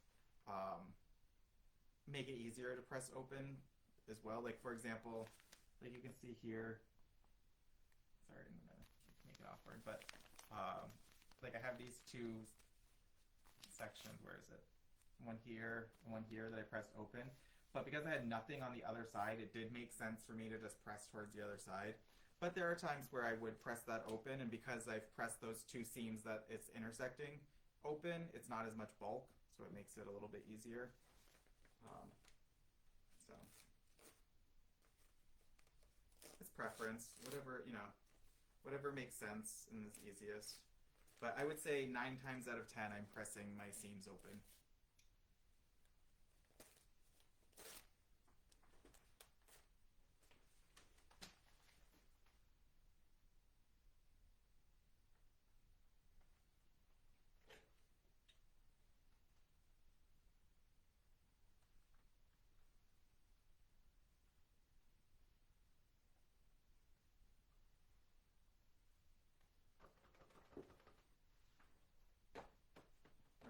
make it easier to press open as well. Like for example, like you can see here, sorry, I'm gonna make it awkward, but like I have these two sections, where is it? One here and one here that I pressed open. But because I had nothing on the other side, it did make sense for me to just press towards the other side. But there are times where I would press that open, and because I've pressed those two seams that it's intersecting open, it's not as much bulk, so it makes it a little bit easier. So it's preference, whatever, you know, whatever makes sense and is easiest. But I would say 9 times out of 10, I'm pressing my seams open.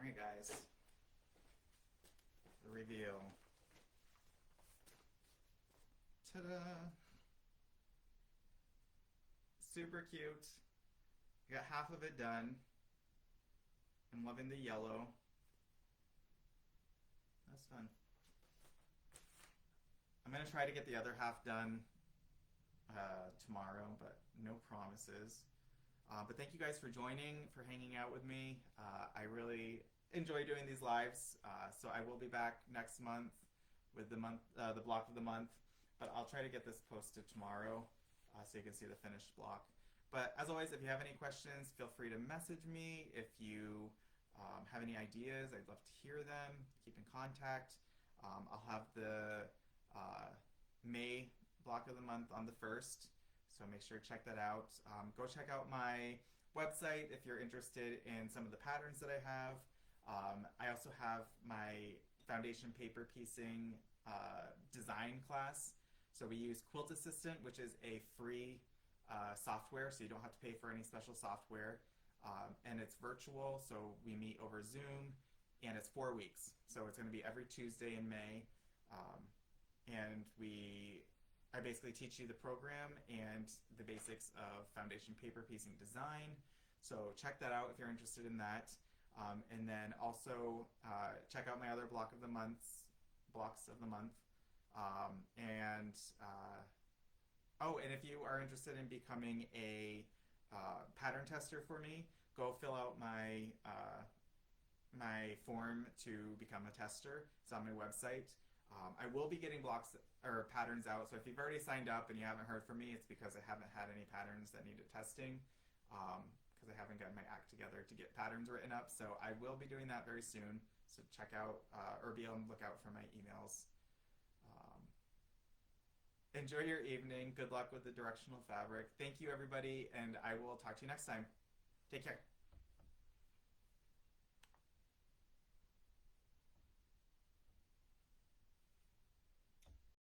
Alright guys, the reveal. Ta-da! Super cute. I got half of it done. I'm loving the yellow. That's fun. I'm gonna try to get the other half done tomorrow, but no promises. But thank you guys for joining, for hanging out with me. I really enjoy doing these lives. So I will be back next month with the block of the month. But I'll try to get this posted tomorrow so you can see the finished block. But as always, if you have any questions, feel free to message me. If you have any ideas, I'd love to hear them. Keep in contact. I'll have the May block of the month on the 1st. So make sure to check that out. Go check out my website if you're interested in some of the patterns that I have. I also have my foundation paper piecing design class. So we use Quilt Assistant, which is a free software, so you don't have to pay for any special software. And it's virtual, so we meet over Zoom, and it's 4 weeks. So it's going to be every Tuesday in May. And I basically teach you the program and the basics of foundation paper piecing design. So check that out if you're interested in that. And then also check out my other blocks of the month. Oh, and if you are interested in becoming a pattern tester for me, go fill out my my form to become a tester. It's on my website. I will be getting blocks or patterns out, so if you've already signed up and you haven't heard from me, it's because I haven't had any patterns that needed testing, because I haven't gotten my act together to get patterns written up. So I will be doing that very soon. So check out or be on the lookout for my emails. Enjoy your evening. Good luck with the directional fabric. Thank you, everybody, and I will talk to you next time. Take care.